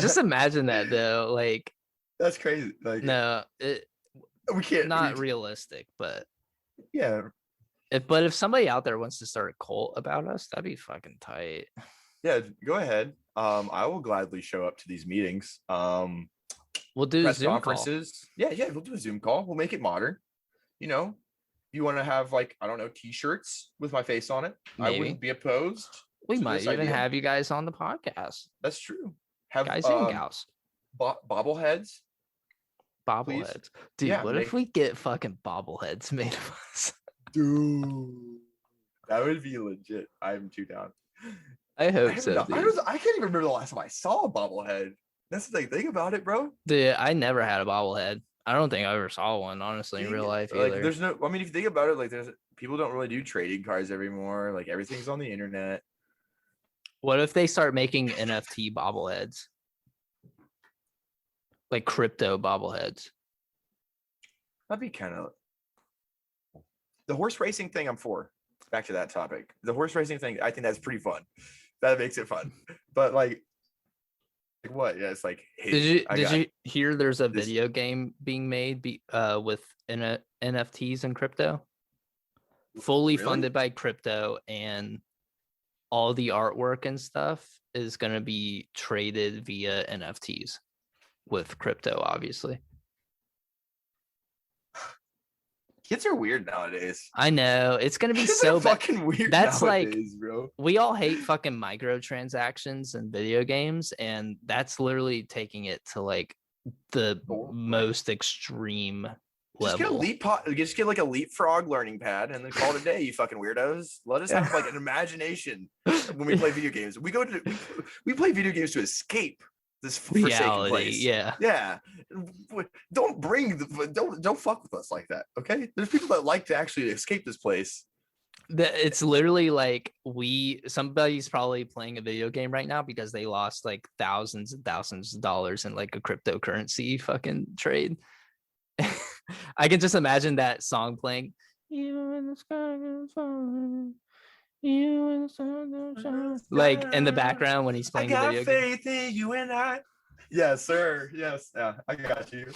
just imagine that though. Like, that's crazy. Like, no, it we can't. not realistic, but Yeah. If somebody out there wants to start a cult about us, that'd be fucking tight. Yeah, go ahead. I will gladly show up to these meetings. We'll do a Press Zoom conferences. Call. Yeah, we'll do a Zoom call. We'll make it modern. You know, you want to have like, I don't know, t-shirts with my face on it. Maybe. I wouldn't be opposed. We might even have you guys on the podcast. That's true. Have guys and gals. Bobbleheads. Bobbleheads. Dude, yeah, what if we get fucking bobbleheads made of us? Dude, that would be legit. I'm too down. I hope so. I can't even remember the last time I saw a bobblehead. That's the thing about it, bro. Dude, I never had a bobblehead. I don't think I ever saw one, honestly, in real life either. Like, there's no. I mean, if you think about it, like, people don't really do trading cards anymore. Like, everything's on the internet. What if they start making NFT bobbleheads, like crypto bobbleheads? That'd be kind of. The horse racing thing, I'm for. Back to that topic. The horse racing thing, I think that's pretty fun. That makes it fun. But like what? Yeah, it's like, hey, did you hear there's a video game being made with NFTs and crypto? Fully funded by crypto, and all the artwork and stuff is going to be traded via NFTs with crypto, obviously. Kids are weird nowadays. I know. It's going to be so fucking weird. That's nowadays, like, bro. We all hate fucking microtransactions and video games, and that's literally taking it to like the most extreme level. Just get like a leapfrog learning pad and then call it a day, you fucking weirdos. Let us have like an imagination when we play video games. We play video games to escape this forsaken place. Yeah. Don't fuck with us like that. Okay. There's people that like to actually escape this place. It's literally like somebody's probably playing a video game right now because they lost like thousands and thousands of dollars in like a cryptocurrency fucking trade. I can just imagine that song playing. You in the sky, you in the sun, like in the background when he's playing the video game. I got faith in you and I. Yes, sir. Yes, yeah, I got you.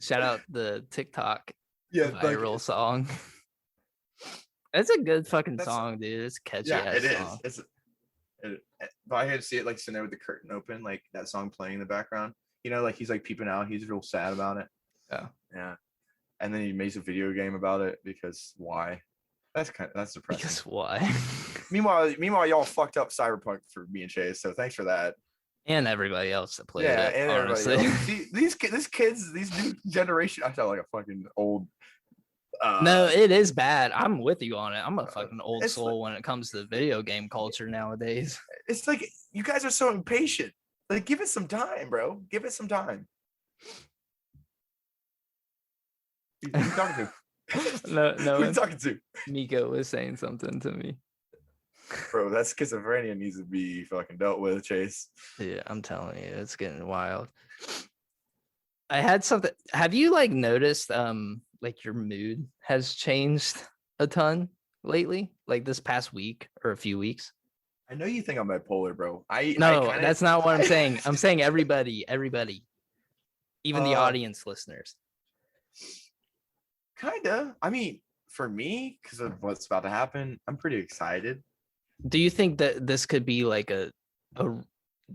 Shout out the TikTok viral like, song. It's a good fucking song, dude. It's catchy. Yeah, it song. is. But I had to see it like sitting there with the curtain open, like that song playing in the background. You know, like he's like peeping out. He's real sad about it. Yeah. And then he makes a video game about it because why? That's depressing. Because why? Meanwhile, y'all fucked up Cyberpunk for me and Chase. So thanks for that. And everybody else that played it. And honestly. everybody else. These new generation. I sound like a fucking old. No, it is bad. I'm with you on it. I'm a fucking old soul when it comes to video game culture nowadays. It's like you guys are so impatient. Like, give it some time, bro. Give it some time. Who are you talking to? No. Who are you talking to? Nico was saying something to me. Bro, that schizophrenia needs to be fucking dealt with, Chase. Yeah, I'm telling you, it's getting wild. I had something. Have you like noticed like your mood has changed a ton lately? Like this past week or a few weeks? I know you think I'm bipolar, bro. That's not what I'm saying. I'm saying everybody. Even the audience listeners. Kinda. I mean, for me, because of what's about to happen, I'm pretty excited. Do you think that this could be like do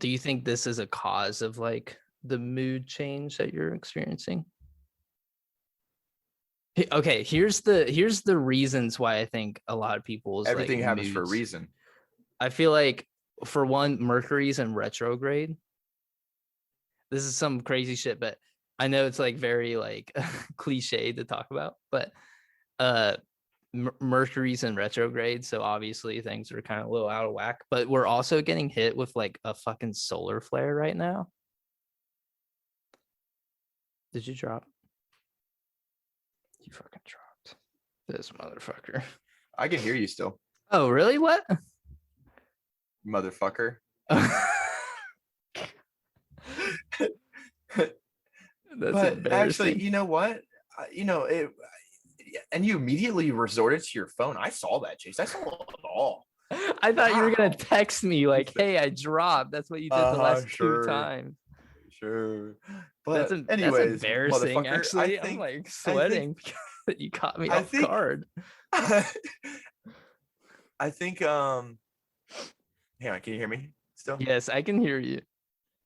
you think this is a cause of like the mood change that you're experiencing? Okay, here's the reasons why I think a lot of people's everything like, happens moods, for a reason. I feel like for one, Mercury's in retrograde. This is some crazy shit, but I know it's like very like cliche to talk about, but Mercury's in retrograde, so obviously things are kind of a little out of whack, but we're also getting hit with like a fucking solar flare right now. Did you drop? you fucking dropped this motherfucker. I can hear you still, Oh, really? What? motherfucker. That's But embarrassing. actually, you know what? It, and you immediately resorted to your phone. I saw that, Chase. I saw it all. I thought you were gonna Wow. text me like, "Hey, I dropped." That's what you did the last two Sure. times. Sure. That's But that's anyways, embarrassing. motherfucker, Actually, I'm like sweating because you caught me I off think- guard. I think hang on, can you hear me still? Yes, I can hear you.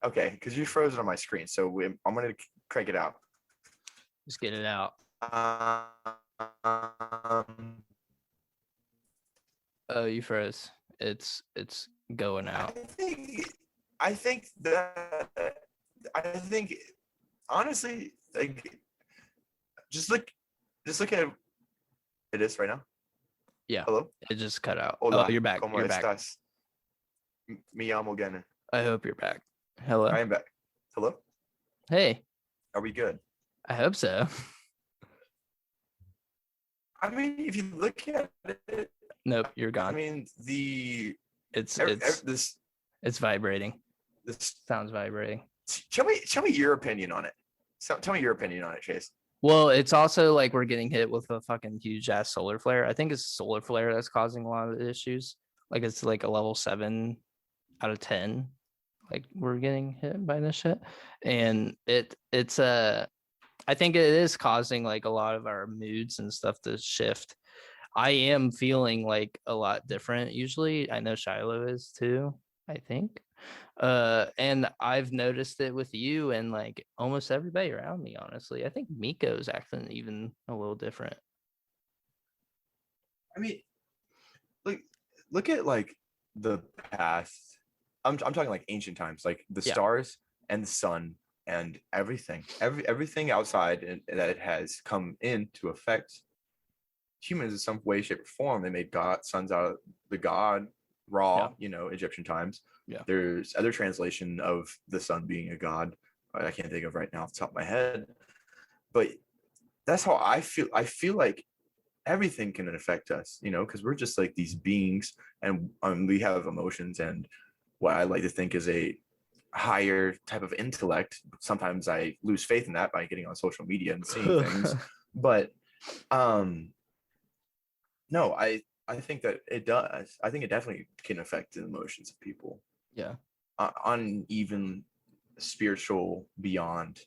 Okay, because you frozen on my screen, so I'm gonna crank it out. Just get it out. Oh, you froze. It's going out. I think honestly, like, just look at it is right now. Yeah. Hello. It just cut out. Hola, Oh, you're back. ¿cómo You're back. estás? Me llamo Gan. I hope you're back. Hello. I am back. Hello. Hey, Are we good? I hope so. I mean, if you look at it, Nope, you're I gone. mean, It's this vibrating. this. Sounds vibrating. Tell me your opinion on it. So tell me your opinion on it, Chase. Well, it's also like we're getting hit with a fucking huge ass solar flare. I think it's solar flare that's causing a lot of the issues. Like it's like a level 7 out of 10. Like we're getting hit by this shit. And it's I think it is causing like a lot of our moods and stuff to shift. I am feeling like a lot different usually. I know Shiloh is too, I think. And I've noticed it with you and like almost everybody around me, honestly. I think Miko's acting even a little different. I mean, look at like the past. I'm talking like ancient times, like the Yeah. stars and the sun and everything outside that has come in to affect humans in some way, shape, or form. They made sons out of the god Ra, Egyptian times. Yeah. There's other translation of the sun being a god I can't think of right now off the top of my head, but that's how I feel. I feel like everything can affect us, because we're just like these beings, and we have emotions and what I like to think is a higher type of intellect. Sometimes I lose faith in that by getting on social media and seeing things, but no, I think that it does. I think it definitely can affect the emotions of people. Yeah. On even spiritual, beyond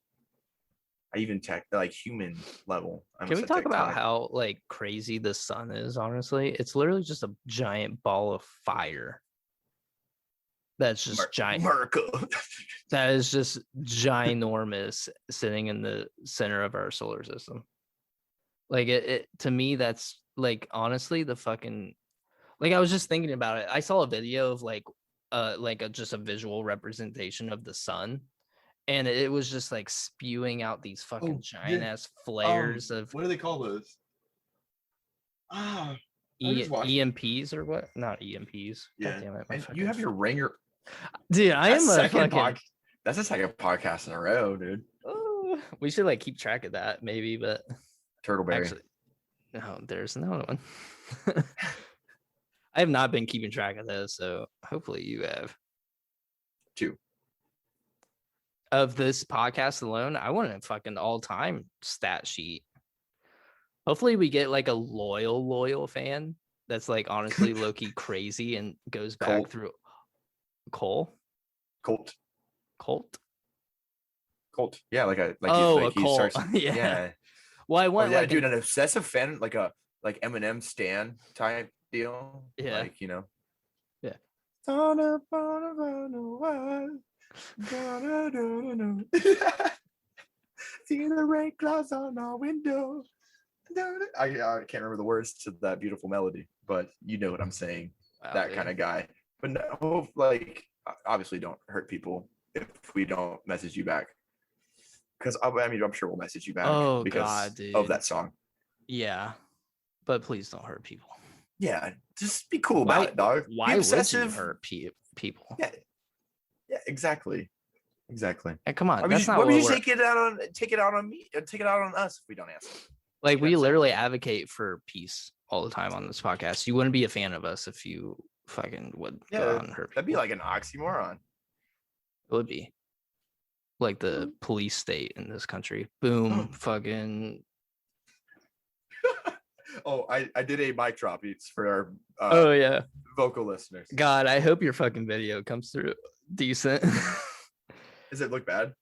even like human level. Can we talk about how like crazy the sun is? Honestly, it's literally just a giant ball of fire. That's just giant. America. That is just ginormous, sitting in the center of our solar system. Like it to me, that's like honestly the fucking. Like I was just thinking about it. I saw a video of just a visual representation of the sun, and it was just like spewing out these fucking giant ass flares of what do they call those? just watched it. EMPs or what? Not EMPs. Yeah. God damn it, And you have your ringer. dude. I am a fucking. That's the second podcast in a row, dude. Oh, we should like keep track of that maybe, but Turtleberry. actually, no, there's another one. I have not been keeping track of those, so hopefully you have. 2 Of this podcast alone, I want a fucking all-time stat sheet. Hopefully we get like a loyal fan that's like honestly low-key crazy and goes back Colt. through Colt. Yeah, like a he Colt. starts. Yeah. Well, I want like dude, an obsessive fan, like Eminem stan type deal. Yeah. Like, Yeah. See the rain clouds on our window. I can't remember the words to that beautiful melody, but you know what I'm saying. Wow, that dude. kind of guy. But no, like, obviously don't hurt people if we don't message you back. Because I mean, I'm sure we'll message you back because of that song. Yeah, but please don't hurt people. Yeah, just be cool about it, dog. Why would you hurt people? Yeah, exactly. Hey, come on, Why would you take it out on me? Take it out on us if we don't answer. Like we That's it. literally advocate for peace all the time on this podcast. You wouldn't be a fan of us if you fucking would go Yeah, out and hurt that'd be people. like an oxymoron. It would be like the police state in this country. Boom, fucking. Oh, I did a mic drop. It's for our Oh yeah, vocal listeners. God, I hope your fucking video comes through decent. Does it look bad?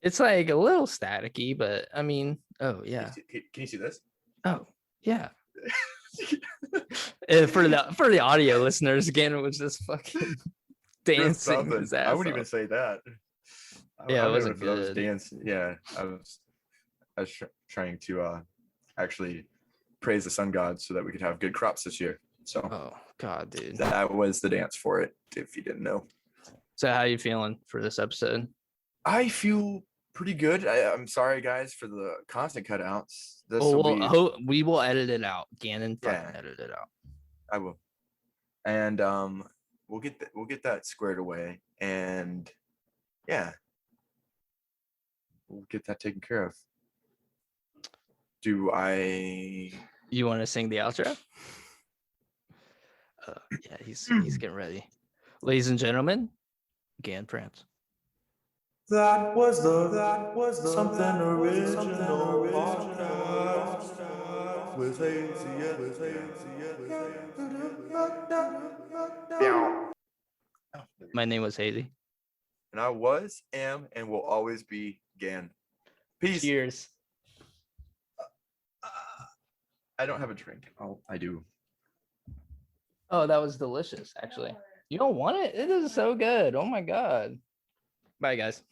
It's like a little staticky, but I mean, oh yeah, Can you see this? oh yeah. For the audio listeners, again, it was just fucking Just dancing something. his ass I wouldn't off. even say that. Yeah, it I don't wasn't know if I was good. dancing. Yeah, I was trying to actually praise the sun god so that we could have good crops this year. So Oh God, dude. that was the dance for it. If you didn't know, So how you feeling for this episode? I feel pretty good. I'm sorry, guys, for the constant cutouts. This Oh, will be. we will edit it out. Gannon fucking Yeah. edit it out. I will, and we'll get that squared away, and yeah, we'll get that taken care of. Do I? You want to sing the outro? Yeah, he's getting ready. Ladies and gentlemen, Gan France. That was the something original podcast with My name was Hazy. And I was, am, and will always be Gan. Peace. Cheers. I don't have a drink. I do. Oh, that was delicious, actually. You don't want it? It is so good. Oh my God. Bye, guys.